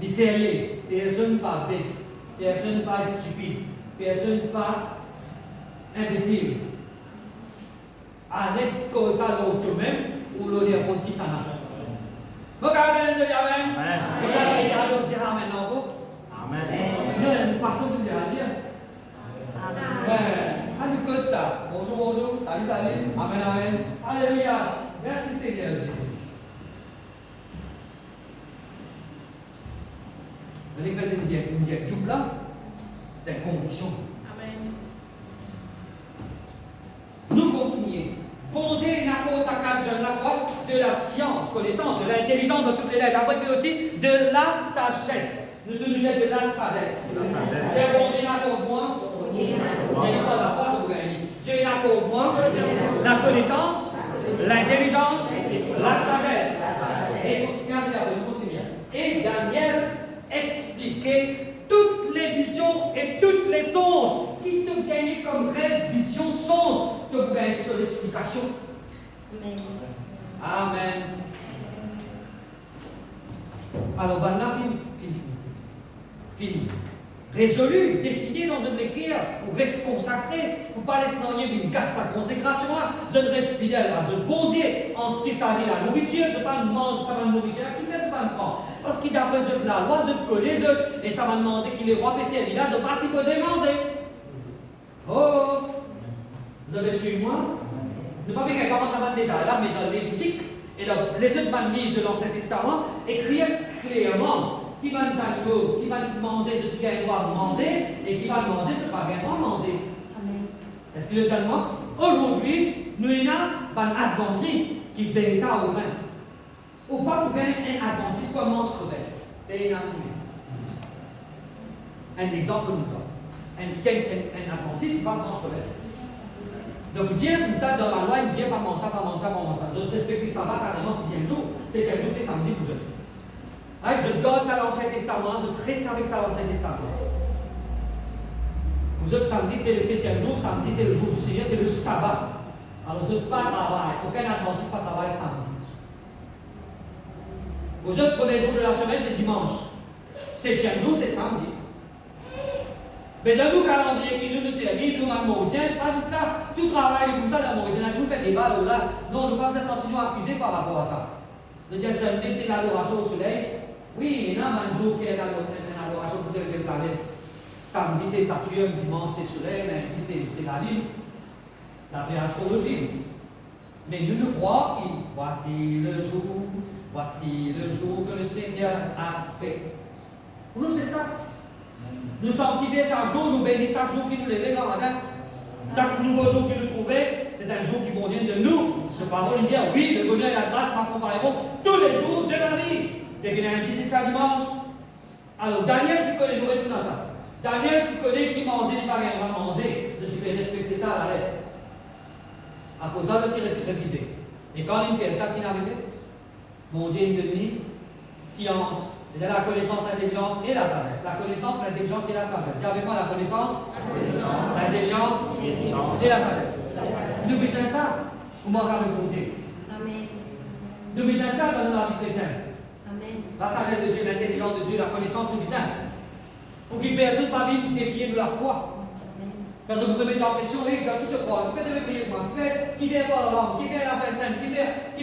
Ni sérieux. Personne pas bête. Personne pas stupide. Personne pas imbécile. Arrête que ça toi-même ou l'on est pour qui ça n'a. Regardez les yeux, amen. Regardez les yeux, dire amen encore. Amen. Nous allons passer de dire. Amen. Ça nous code ça. Bonjour, bonjour. Salut, salut. Amen, amen. Alléluia. Merci Seigneur Jésus. Vous allez faire une diète double là. C'est une conviction. Amen. Nous continuons. Bon Dieu n'accorde à 4 jeunes la foi de la science, connaissance, de l'intelligence dans toutes les lettres. Après, mais aussi de la sagesse. Nous devons dire de la sagesse. C'est bon Dieu n'accorde-moi. Dieu n'accorde la foi, je vous gagne. Dieu n'accorde-moi la connaissance, l'intelligence, la sagesse. Et nous continuons. Et Daniel expliquait toutes les visions et toutes les songes qui te gagnaient comme rêve, vision, songe. Te gagnent sur l'explication. Amen. Alors, ben là, fini. Résolu, décidé dans une guerre pour rester consacré, pour ne pas laisser dans une garde sa consécration. Je reste fidèle à ce bon Dieu en ce qui s'agit de la nourriture. Je ne pas manger, ça va me nourrir. Qui fait, ça va me prendre. Parce qu'il d'après la loi, je connais, et ça va me manger qu'il est roi, et c'est là, je ne sais pas si vous avez mangé. Oh! Vous avez suivi moi? Ne pas bien comment ça va le détail là, mais dans Lévitique et dans les autres livres de l'Ancien Testament, écrire clairement qui va nous animaux, qui va manger, ce qui a le droit de manger, et qui va manger, ce qui n'a pas le droit de manger. Est-ce que je donne moi? Aujourd'hui, nous avons un adventiste qui paye ça au vin. Ou pas pour gagner un adventiste comme mange crevette. Et il a signé. un exemple nous donne. Un apprenti, ce n'est pas un grand scolaire. Donc Dieu nous a dans la loi, il dit pas manger ça, pas manger ça, pas manger ça. Donc respecter ça va carrément 6e jour. 7e jour, c'est samedi pour vous. Je garde ça dans l'Ancien Testament, je reste avec ça dans l'Ancien Testament. Vous autres, samedi c'est le 7e jour, samedi c'est le jour du Seigneur, c'est le sabbat. Alors vous n'avez pas de travail, aucun adventiste pas de travail samedi. Vous autres, premier jour de la semaine c'est dimanche. 7e jour c'est samedi. Mais dans nos calendriers qui nous servent, nous, Mauriciens, pas ça, tout travail comme ça, la Mauricienne, nous fait des balles là. Non, nous ne pouvons pas se sentir accusés par rapport à ça. Le dire samedi, c'est l'adoration au soleil. Oui, il y a un jour qui est l'adoration pour telle planète. Samedi, c'est Saturne, dimanche, c'est soleil, lundi, c'est la lune. La vraie astrologie. Mais nous croyons que voici le jour que le Seigneur a fait. Pour nous, c'est ça. Nous sanctifions chaque jour, nous bénissons chaque jour qui nous lève le matin. Chaque nouveau jour qui nous trouvait, c'est un jour qui convient de nous. Ce parole dit oui, le bonheur et la grâce m'accompagneront tous les jours de ma vie. Depuis lundi jusqu'à dimanche. Alors, Daniel, tu connais, nous retournons à ça. Daniel, tu connais qui mangeait, n'est pas rien à manger. Je vais respecter ça à la lettre. À cause de ça, tu réviser. Et quand il fait ça, qui n'arrivait? Mon Dieu, il devient science. C'est la connaissance, l'intelligence et la sagesse. La connaissance, l'intelligence et la sagesse. Dis avec moi la connaissance, l'intelligence et la sagesse. Nous besoin ça. Comment ça me Dieu? Amen. Nous besoin ça dans la vie chrétienne. Amen. La sagesse de Dieu, l'intelligence de Dieu, la connaissance de Dieu. Pour qu'il personne pas vite défier de la foi. Quand vous vous mettez en question, oui, quand tu te crois, tu fais de prier moi, qui fait voir la langue, qui fait la Sainte-Sainte, qui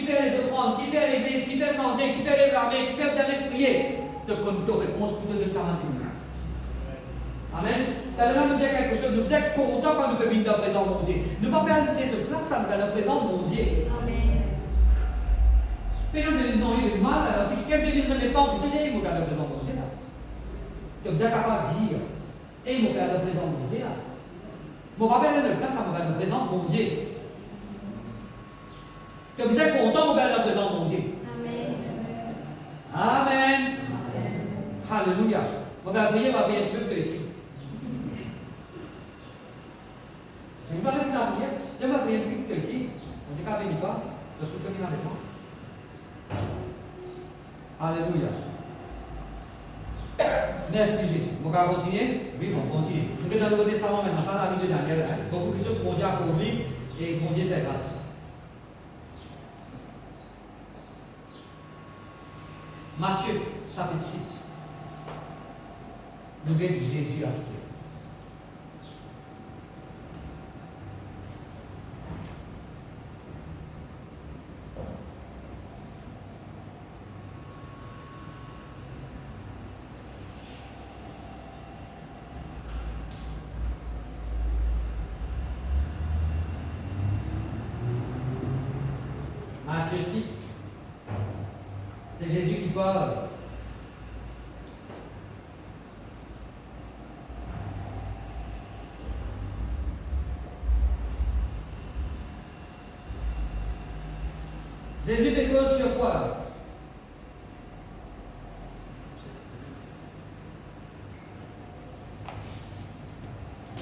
fait les offrandes, qui fait l'église, qui fait chanter, qui fait les blâmer, qui fait bien prier. Te donne ta réponse pour te donner sa matinée. Amen. Tellement nous dire quelque chose, nous êtes contents quand nous pouvons venir dans le présent de Dieu. Nous ne pouvons pas perdre de place dans le présent de Dieu. Amen. Mais nous non, il est mal, alors si quelqu'un vient de naissance, vous savez, il faut perdre le présent de Dieu là. Que vous êtes capable de dire, et il faut perdre le présent de Dieu là. Mon rappel de place, ça me va le présent de Dieu. Que vous êtes content, vous perdre le présent de Dieu. Amen. Amen. Alléluia. On va prier un petit peu plus ici. Je ne vais pas faire la prière. Je vais prier un petit peu plus ici. On ne dit qu'à venir pas. Je vais tout venir avec moi. Alléluia. Merci Jésus. On va continuer? Oui, on continue. Nous allons nous côté savant maintenant. Ça, la vie de Daniel. Beaucoup de choses que mon Dieu a accompli et mon Dieu fait grâce. Matthieu, chapitre 6. Nous avons Jésus à ce temps. Matthieu 6. C'est Jésus qui parle. Jésus fait cause sur quoi là?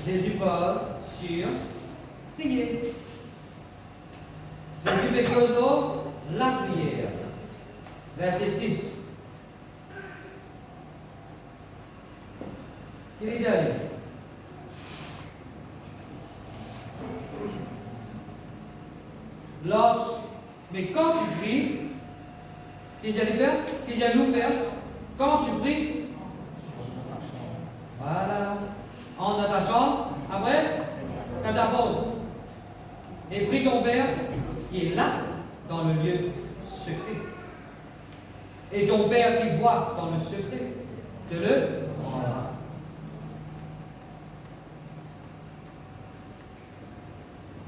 Jésus parle sur prier. Jésus fait cause de la prière. Verset 6. Il est dit mais quand tu pries, il dit à faire, il dit à nous faire, quand tu pries, voilà, entre dans ta chambre, après, comme d'abord, et prie ton Père qui est là, dans le lieu secret. Et ton Père qui voit dans le secret, te le rendra.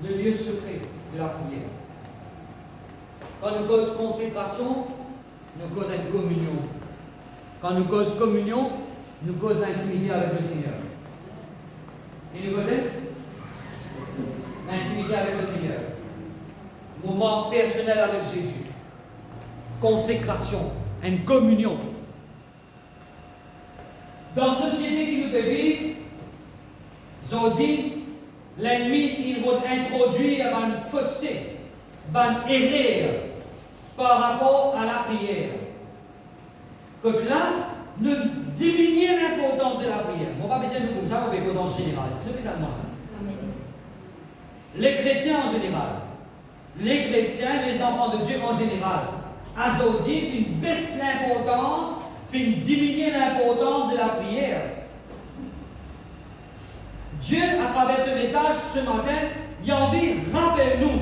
Le lieu secret de la prière. Quand nous cause consécration, nous cause une communion. Quand nous cause communion, nous cause intimité avec le Seigneur. Et nous cause intimité avec le Seigneur. Moment personnel avec Jésus. Consécration, une communion. Dans la société qui nous peut vivre, aujourd'hui, l'ennemi, il va introduire une fausseté, une erreur par rapport à la prière. Que là, ne diminuer l'importance de la prière. On va pas dire nous comme ça, on va dire en général. C'est ce que les chrétiens en général, les chrétiens, les enfants de Dieu en général, aujourd'hui, ils baissent l'importance, ils diminuent l'importance de la prière. Dieu, à travers ce message, ce matin, il a envie de rappeler nous,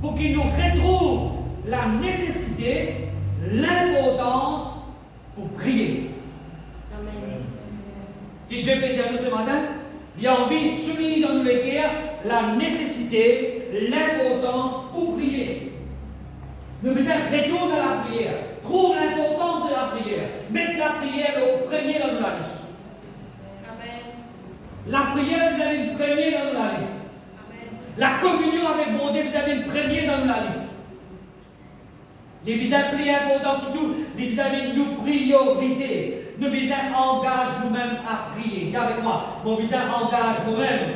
pour qu'il nous retrouve la nécessité, l'importance pour prier. Amen. Que Dieu peut dire nous ce matin, il a envie de souligner dans nos cœurs la nécessité, l'importance pour prier. Nous devons retourner à la prière, trouve l'importance de la prière, mettre la prière au premier dans la liste. Amen. La prière, vous avez une première dans la liste. Amen. La communion avec mon Dieu, vous avez une première dans la liste. Les visas plus importants que tout, les visas avec nos priorités. Nos visas engagent nous-mêmes à prier. Dis avec moi, mon visa engage nous-mêmes.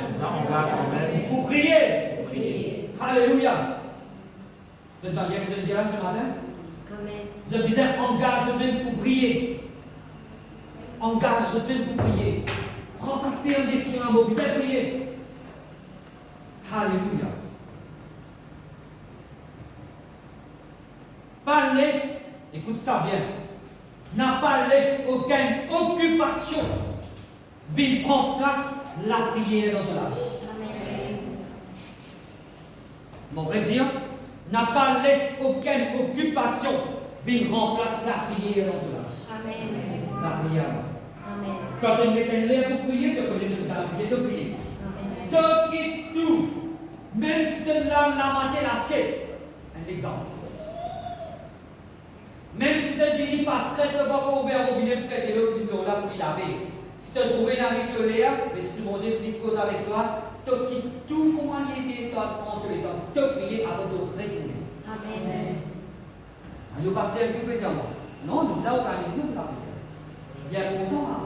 Pour prier. Pour prier. Alléluia. Vous entendez bien que je le dirai ce matin? Amen. Ce visa engage nous-mêmes pour prier. Engage nous-mêmes pour prier. Prends sa ferme sur un mot, visa prier. Alléluia. Pas laisse, écoute ça bien, n'a pas laissé aucune occupation venir prendre place la prière dans ta vie. Mon vrai dire, n'a pas laissé aucune occupation venir remplacer la prière dans ta vie. Amen. La prière. Amen. Quand tu mets un l'air pour prier, tu connais de prier. Tu quittes tout, même si tu as la moitié l'assiette. Un exemple. Même si tu as fini par stress, tu n'as pas ouvert au robinet pour faire des l'eau là pour y laver. Si tu as trouvé la rituelaire, l'Esprit de Dieu fait cause avec toi, tu quittes tout comment il était entre les temps. Tu prier avant de retourner. Amen. Le pasteur, vous pouvez dire moi. Non, nous avons organisé pour la prière. Il y a longtemps. Hein?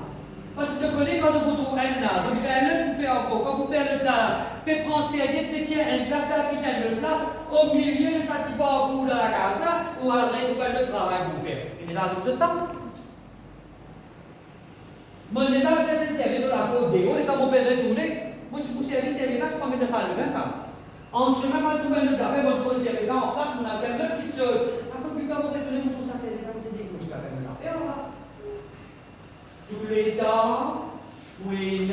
Parce que tu connais quand on vous un là, vous pouvez faire encore, quand vous faites le plat, vous pouvez prendre serviette, vous tiens une place là qui tient une place, au milieu de ça, tu vas au bout de la case là, ou après, vous faites le travail pour faire. Et les autres, vous faites ça. Moi, les autres, c'est servir de la peau déo, et quand on peut retourner, moi, tu peux servir là, tu peux mettre ça à l'humain, ça. En chemin, quand tu mets nos affaires, moi, tu peux servir là en place, on a fait une petite chose. Un peu plus tard, on retourne, on trouve ça, c'est là, on te dit, moi, tu vas faire mes affaires là. Tous les temps, oui,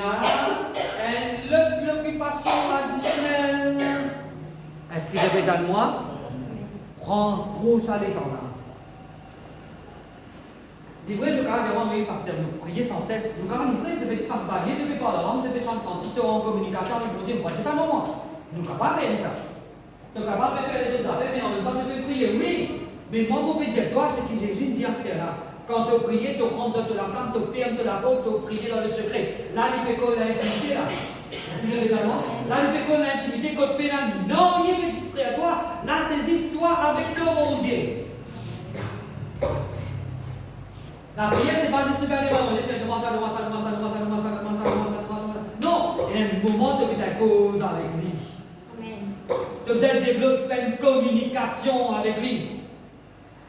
l'occupation additionnelle. Est-ce que je vais dans moi? Prends ça les temps là. Livrez, je garde devant mes pasteurs, nous prier sans cesse. Nous garde livré, devez pas se bailler, devez pas la rendre, devez chanter quand tu es en communication avec mon Dieu, moi c'est un moment. Nous ne sommes pas faire ça. Nous sommes pas faire les autres affaires, mais en même temps, devez prier, oui. Mais moi, mon pédiatre, toi, c'est que Jésus dit à ce là. Quand tu pries, tu rentres dans la salle, tu fermes la porte, tu pries dans le secret. Là, il peut qu'on l'intimité, là. Là, il peut qu'on l'intimité, quand tu fais non, il est distrait à toi. Là, c'est histoire avec le mon Dieu. La prière, c'est pas juste de faire les mains, c'est de commencer. Non, il y a un moment de mise à cause avec lui. Tu as besoin de développer une communication avec lui.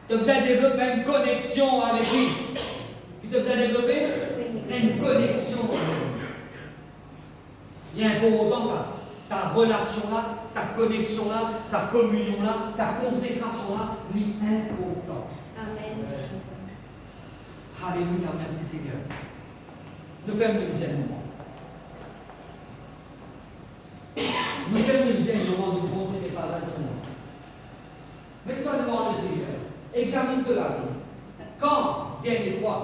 Tu as besoin de développer une connexion avec lui. Tu as besoin de développer une connexion avec lui. Il y a important ça. Sa relation-là, sa connexion-là, sa communion-là, sa consécration-là, lui important. Amen. Alléluia, merci Seigneur. Nous faisons le deuxième moment. Nous faisons le deuxième moment de conseil des salades de ce monde. Mets-toi devant le Seigneur. Examine-toi la vie. Quand, dernière fois,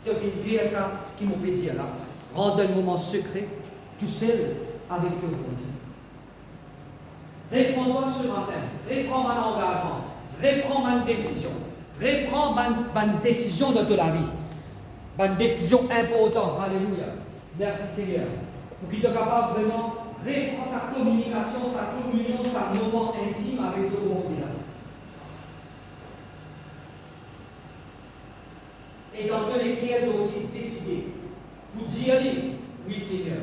tu as fait faire ça, ce qui m'a fait dire là, rendre un moment secret, tout seul, avec ton Dieu. Réprends-toi ce matin. Reprends mon engagement. Reprends ma décision. Reprends ma décision dans ta vie. Ma décision importante. Alléluia. Merci Seigneur. Pour qu'il soit capable vraiment reprendre sa communication, sa communion, sa moment intime avec ton Dieu. Et dans tous les pièces ont été décidés pour dis à lui, oui Seigneur,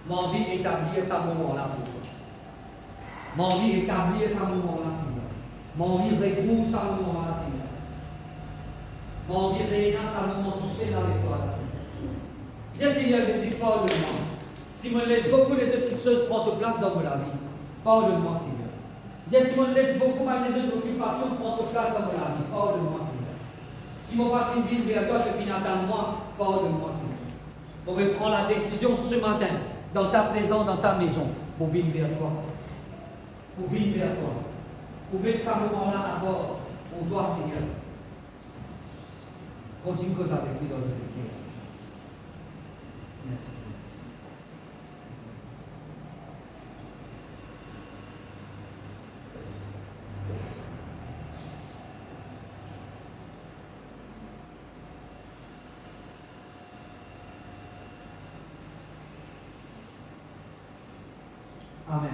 j'ai envie d'établir ce moment-là pour toi. J'ai envie d'établir ce moment-là, Seigneur. J'ai envie de retrouver ce moment-là, Seigneur. J'ai envie de réunir ce moment tout seul avec toi, Seigneur. Dis Seigneur Jésus, pardonne-moi. Si je me laisse beaucoup les autres petites choses prendre place dans ma vie, pardonne-moi, Seigneur. Dis si je me laisse beaucoup même les autres occupations prendre place dans ma vie, pardonne-moi, Seigneur. Si mon patron vient vers toi, se finit à moi, pardonne-moi, Seigneur. On va prendre la décision ce matin, dans ta présence, dans ta maison, pour venir vers toi. Pour venir vers toi. Pour mettre ce moment-là à bord pour toi, Seigneur. Continue cause avec lui dans notre cœur. Merci, Seigneur. Amen.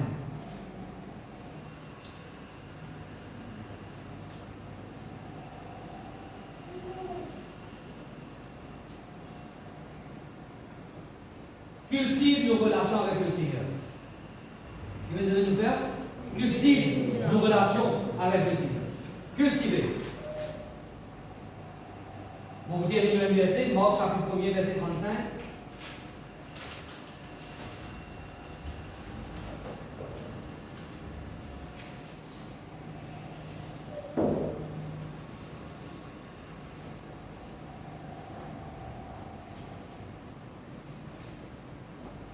Cultive nos relations avec le Seigneur. Il veut nous faire cultive nos relations avec le Seigneur. Cultiver. On vous dit le même verset, Marc chapitre 1er, verset 35.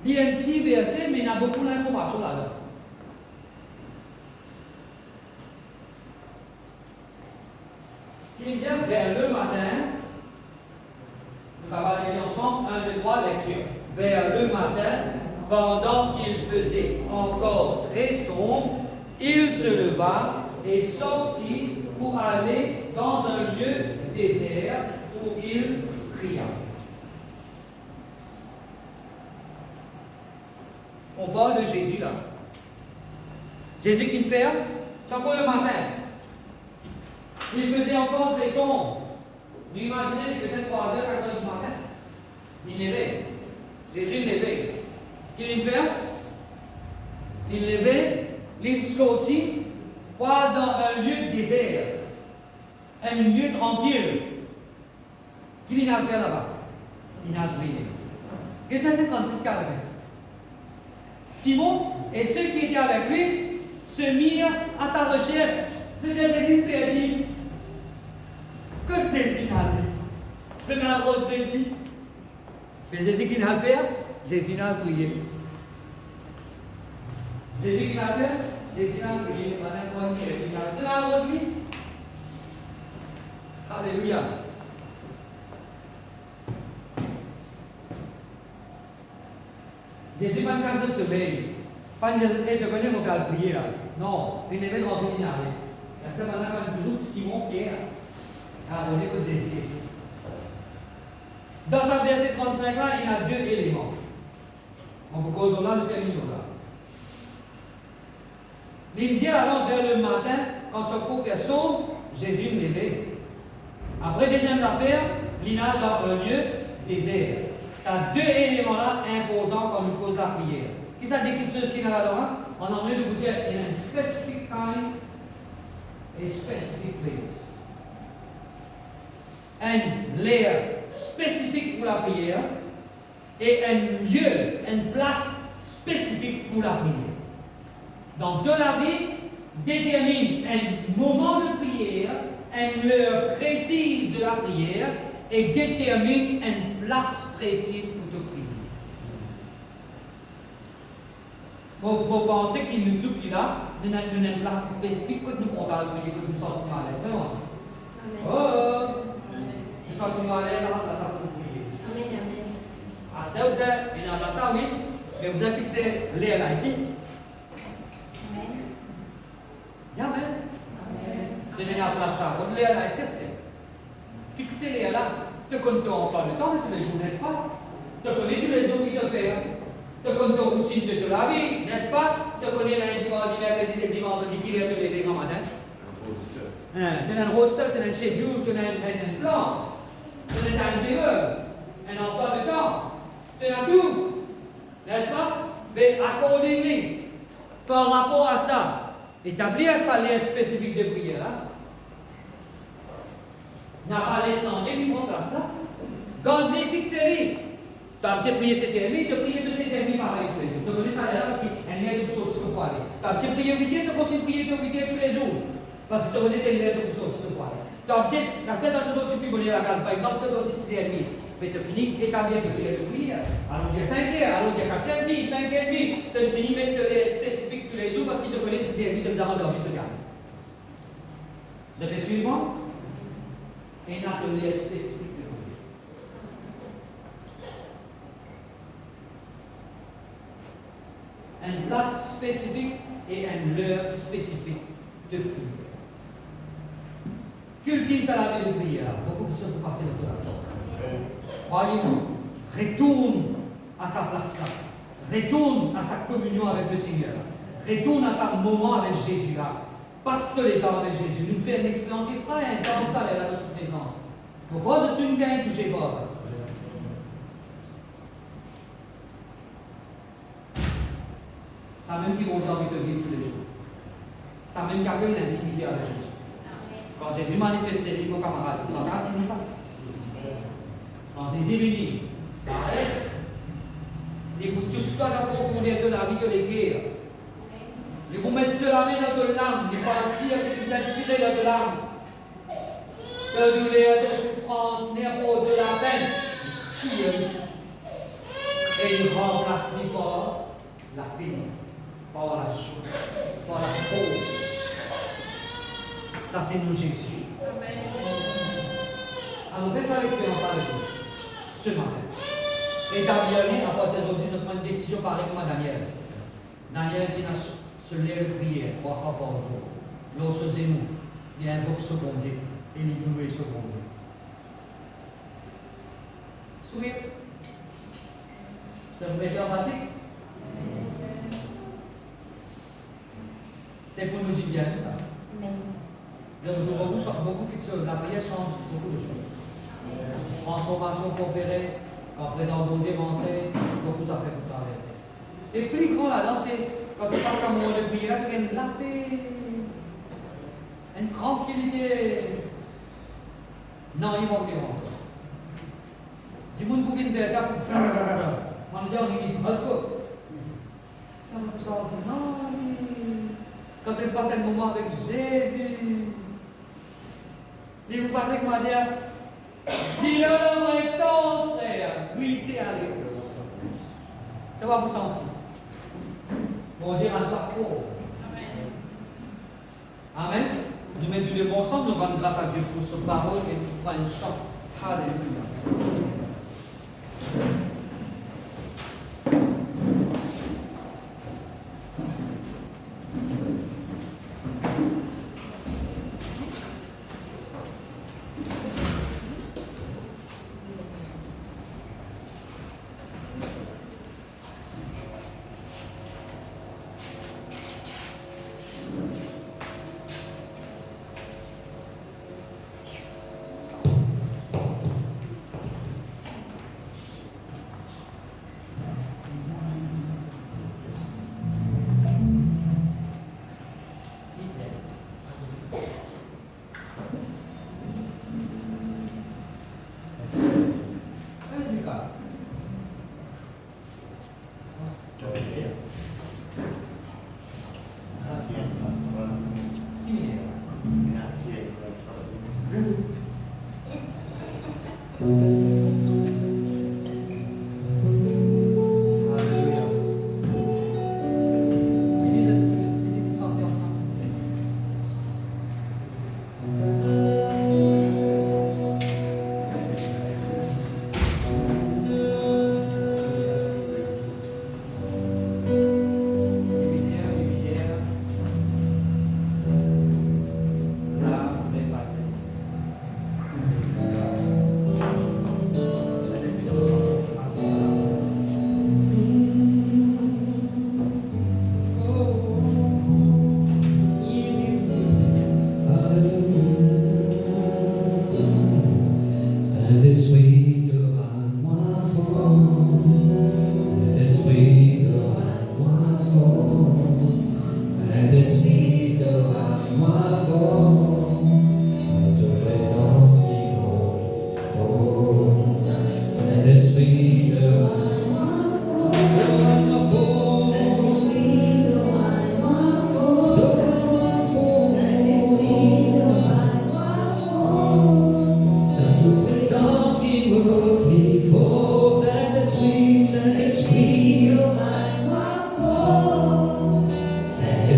Il y a un petit verset, mais il y a beaucoup d'informations là-dedans. Il dit vers le matin, nous allons aller ensemble, 1, 2, 3, lecture. Vers le matin, pendant qu'il faisait encore très sombre, il se leva et sortit pour aller dans un lieu désert où il pria. On parle de Jésus là. Jésus qui le fait, c'est encore le matin. Il faisait encore très sombre. Vous imaginez peut-être 3h, 4h du matin. Il levait. Jésus levait. Qu'il fait? Il levait, il sortit, pas dans un lieu désert, un lieu tranquille. Qu'il a fait là-bas? Il a prié. Et verset 36 qui arrive. Simon et ceux qui étaient avec lui se mirent à sa recherche de des Jésus perdus. Que Jésus n'a fait? Ce n'a pas de Jésus. Mais Jésus qui n'a fait, Jésus n'a prié. Jésus qui n'a fait, Jésus n'a prié. Ce n'a pas de lui. Alléluia. Jésus n'a pas de sommeil. Pas de venir nous prier là. Non, il est venu remplir une arrêt. La semaine dernière, toujours Simon, Pierre, a donné que Jésus. Dans ce verset 35 là, il y a deux éléments. On peut causer là, le termine là. Il dit alors vers le matin, quand tu peux faire sombre, Jésus me levait. Après, deuxième affaire, il y a dans un lieu désert. Ça deux éléments-là importants quand nous cause la prière. Qui ça dit quelque chose qui est là-dedans? En anglais, nous vous dire il y a un specific time et specific place. Un lieu spécifique pour la prière et un lieu, une place spécifique pour la prière. Dans toute la vie, détermine un moment de prière, une heure précise de la prière et détermine une place précise pour te prier. Vous pensez qu'il nous tout là, nous avons une place spécifique pour nous compter prier, pour nous sentir à l'aise. Vraiment ça. Oh! Nous sentir à l'aise, là, ça pour prier. À ce vous avez, il y a pas ça, oui, mais vous avez fixé l'air là ici. Amen. Je n'ai pas place là. Vous l'air là ici, c'était. Fixez l'air là. Tu connais ton emploi de temps de tous les jours, n'est-ce pas? Tu connais tous les jours qui te font. Tu connais ton routine de la vie, n'est-ce pas? Tu connais lundi, mardi, mercredi, jeudi, vendredi, qui est te lever grand matin? Tu as un roster, tu as un schedule, tu as un plan, tu as un timetable, un emploi de temps. C'est un tout. N'est-ce pas? Mais accordingly, par rapport à ça, établir un salaire spécifique de prière, n'a pas l'instant qui prend place là. Gardez, fixez-les. Tu as prié cette nuit, tu as prié de cette nuit pareil tous les jours. Tu connais ça là parce qu'il y a des choses qui sont pas allées. Tu as prié au week-end, tu continues de prier au week-end tous les jours. Parce que tu connais des choses qui sont pas allées. Tu as dit, la seule chose que tu peux donner à la case, par exemple, tu as dit 6 h 30. Mais tu as fini d'établir tes prières de prière. Alors il y a 5 h, alors il y a 4 h 30, 5 h 30. Tu as fini de mettre les spécifiques tous les jours parce qu'il te connaît 6 h 30, tu as besoin de regarder. Vous avez suivi moi? Un atelier spécifique de prière. Une place spécifique et une heure spécifique de prière. Cultive ça la vie de prière. Beaucoup de choses pour passer dans la vie. Croyez-moi, retourne à sa place là. Retourne à sa communion avec le Seigneur. Retourne à sa moment avec Jésus là. Parce que les temps avec Jésus nous fait une expérience qui sera intense là dans notre présence. Pourquoi tu ne t'es touché par ça? Ça même qui vont envie de vivre tous les jours. Ça même qui a eu l'intimité avec Jésus. Quand Jésus manifestait les mots camarades, vous avez intimé ça? Quand Jésus lui dit, arrête, écoute tout ce qu'on a profondeur de la vie de l'éguerre. Ils vont mettre cela dans de l'âme, les partir, c'est qu'ils ont tiré dans de l'âme. De douleur, de souffrance, n'importe de la peine, tire. Et il remplace les par la paix, par la joie, par la force. Ça, c'est nous Jésus. Amen. Alors, faites ça l'expérience avec nous, ce matin. Et Daniel, à partir d'aujourd'hui, nous prenons une décision pareille comme Daniel. Daniel dit se lève prière 3 fois par jour. Lorsque c'est nous, il invoque ce bon Dieu et il loue ce bon Dieu. Sourire. Ça vous met en pratique? C'est pour nous dire bien ça. Nous avons beaucoup de choses. La prière change beaucoup de choses. Transformation conférée, quand présent bon Dieu rentrer, beaucoup d'affaires pour traverser. Et plus grand là-dedans, c'est quand tu passes un moment de prière, tu gagnes la paix, une tranquillité. Non, il va oublier encore. Si vous ne pouvez pas faire ça, on dit on dit ça, non. Quand tu passes un moment avec Jésus, et vous passez comment dire, dis-le moi avec son frère, oui c'est aller. Ça va vous sentir. Bon Dieu rend pas fort. Amen. Nous mettons du bon sens, nous rendons grâce à Dieu pour sa parole et nous prenons une chante. Alléluia.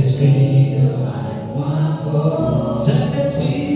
Saint-Esprit, moi fort. Saint-Esprit,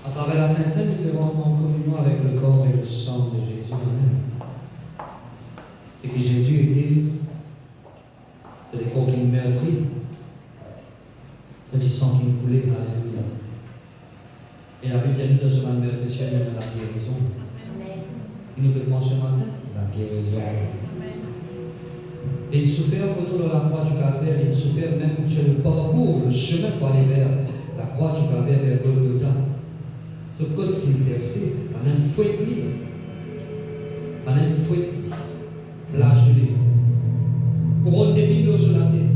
À travers la Sainte Seine, nous devons en communion avec le corps et le sang de Jésus. Amen. C'est que Jésus était le corps qui meurtrit, le sang qui coulait. Alléluia. Et la Bible dit dans ce meurtrissure, il y a la guérison. Et nous devons ce matin la guérison. Et il souffert pour nous dans la croix du Calvaire, il souffert même sur le parcours, le chemin pour aller vers la croix du Calvaire, vers Golgotha. Ce code qui est versé, on a une fouette libre, on a une fouette flagellée, couronne d'épines sur la tête,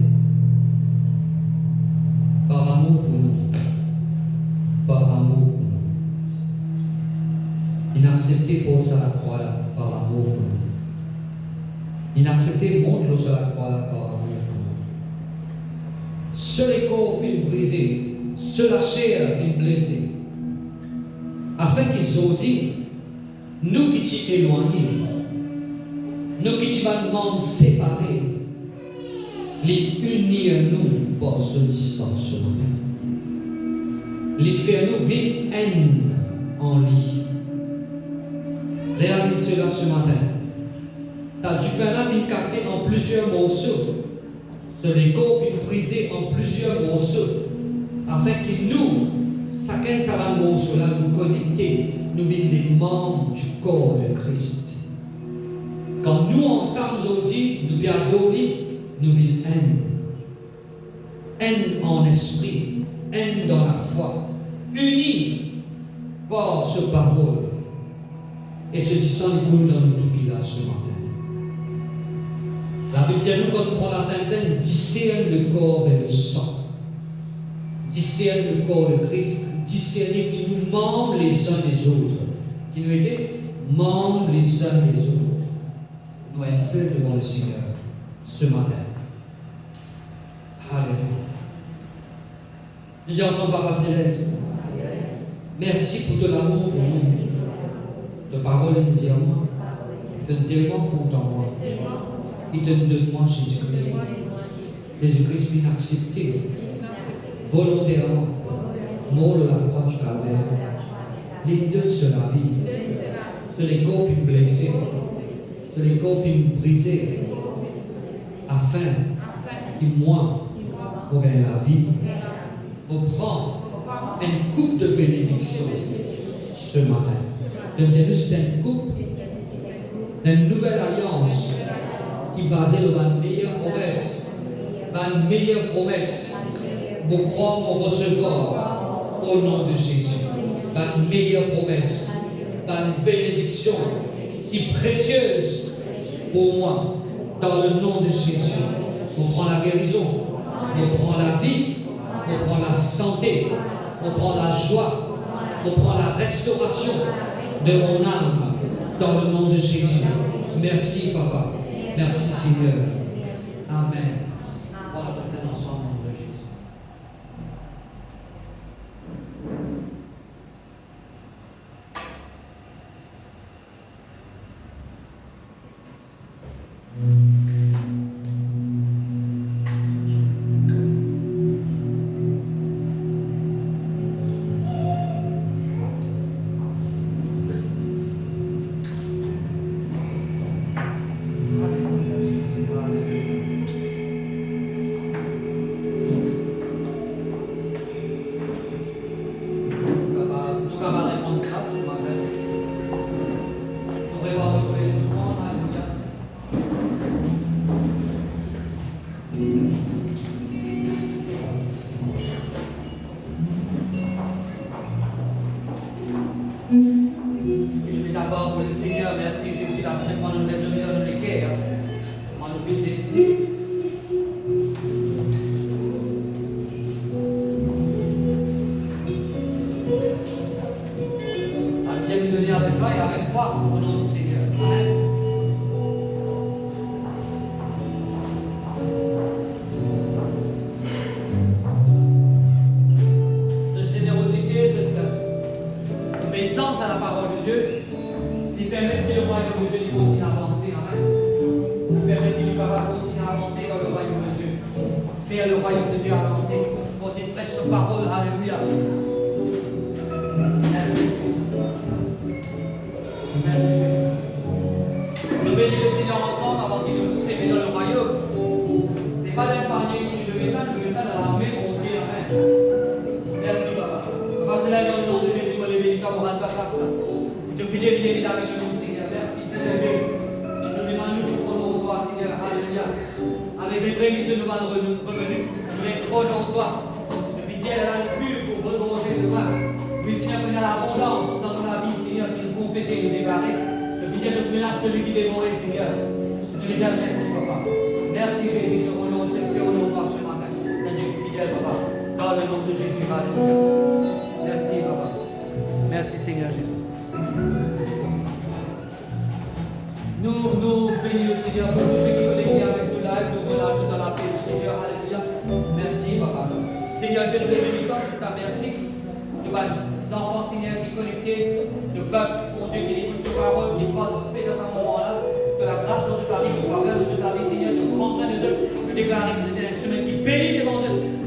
par amour pour nous, par amour pour nous. Inaccepté pour ça la croix là, par amour pour nous. Inaccepté montre sur la croix là, par amour pour nous. Seul les corps viennent briser, seule la chair vient blesser. Afin qu'ils ont dit, nous qui t'y éloignés, nous qui t'y monde séparés, les unir nous par ce distance ce matin. Les faire nous vivre haine en lit. Réalise cela ce matin. Ça du pain là vient casser en plusieurs morceaux. Ce corps vient briser en plusieurs morceaux. Afin que nous, chacun ça va morceau là nous connecter, nous vîmes les membres du corps de Christ. Quand nous ensemble aujourd'hui, nous bien adorer, nous vîmes haine. Haine en esprit, haine dans la foi, unis par ce parole. Et ce sang coule dans nous tout qu'il a ce matin. La Bible dit nous quand nous prenons la Sainte Seine, discerne le corps et le sang. Discerne le corps de Christ, discerner qui nous membres les uns des autres. Qui nous étaient membres les uns des autres. Nous être seuls devant le Seigneur ce matin. Alléluia. Nous disons ensemble, Papa Céleste, merci pour ton amour pour nous. De parole nous dit à moi, donne tellement compte en moi. Il te donne moi Jésus-Christ. Jésus-Christ vient accepter volontairement, mort de la croix du Calvaire. Les deux sur la vie, sur les corps qui blessés, sur les corps qui brisés, afin que moi, pour gagner la vie, on prend une coupe de bénédiction ce matin. Donc, Dieu, c'est une coupe d'une nouvelle alliance qui est basée sur une meilleure promesse. Une meilleure promesse. Pour croire, pour recevoir au nom de Jésus. Une meilleure promesse. Une bénédiction qui est précieuse pour moi. Dans le nom de Jésus. On prend la guérison. On prend la vie. On prend la santé. On prend la joie. On prend la restauration de mon âme dans le nom de Jésus. Merci, Papa. Merci, Seigneur. Amen. Voilà, ça tient ensemble au nom de Jésus. Faire le royaume de Dieu avancer. Continue, prêche sa parole. Alléluia. guéris avec nous, Seigneur. Merci, Seigneur Dieu. Nous demandons pour ton toi, Seigneur. Alléluia. Avec les prémices, nous allons revenus. Nous les prenons toi. Le fidèle à la pure pour remonter de main. Oui, Seigneur, qu'on a l'abondance dans la vie, Seigneur, qui nous confesse et nous déclarer. Le fidèle nous menace celui qui dévorait, Seigneur. Nous lui disons merci, Papa. Merci, Jésus, que nous honorons toi ce matin. Un Dieu fidèle, Papa. Dans le nom de Jésus, Alléluia. Merci, Papa. Merci, Seigneur Jésus. Nous bénissons le Seigneur pour tous ceux qui connectent avec nous live, nous relâchons dans la paix du Seigneur. Alléluia. Merci, Papa. Seigneur Dieu, nous te bénissons, je te remercie. Nous enfants, Seigneur, qui connectés, le peuple, mon Dieu, qui écoute ta parole, qui participe dans ce moment-là, que la grâce de ta vie, que la faveur de ta vie, Seigneur, de prendre soin de eux, de déclarer que c'était une semaine qui bénit devant eux.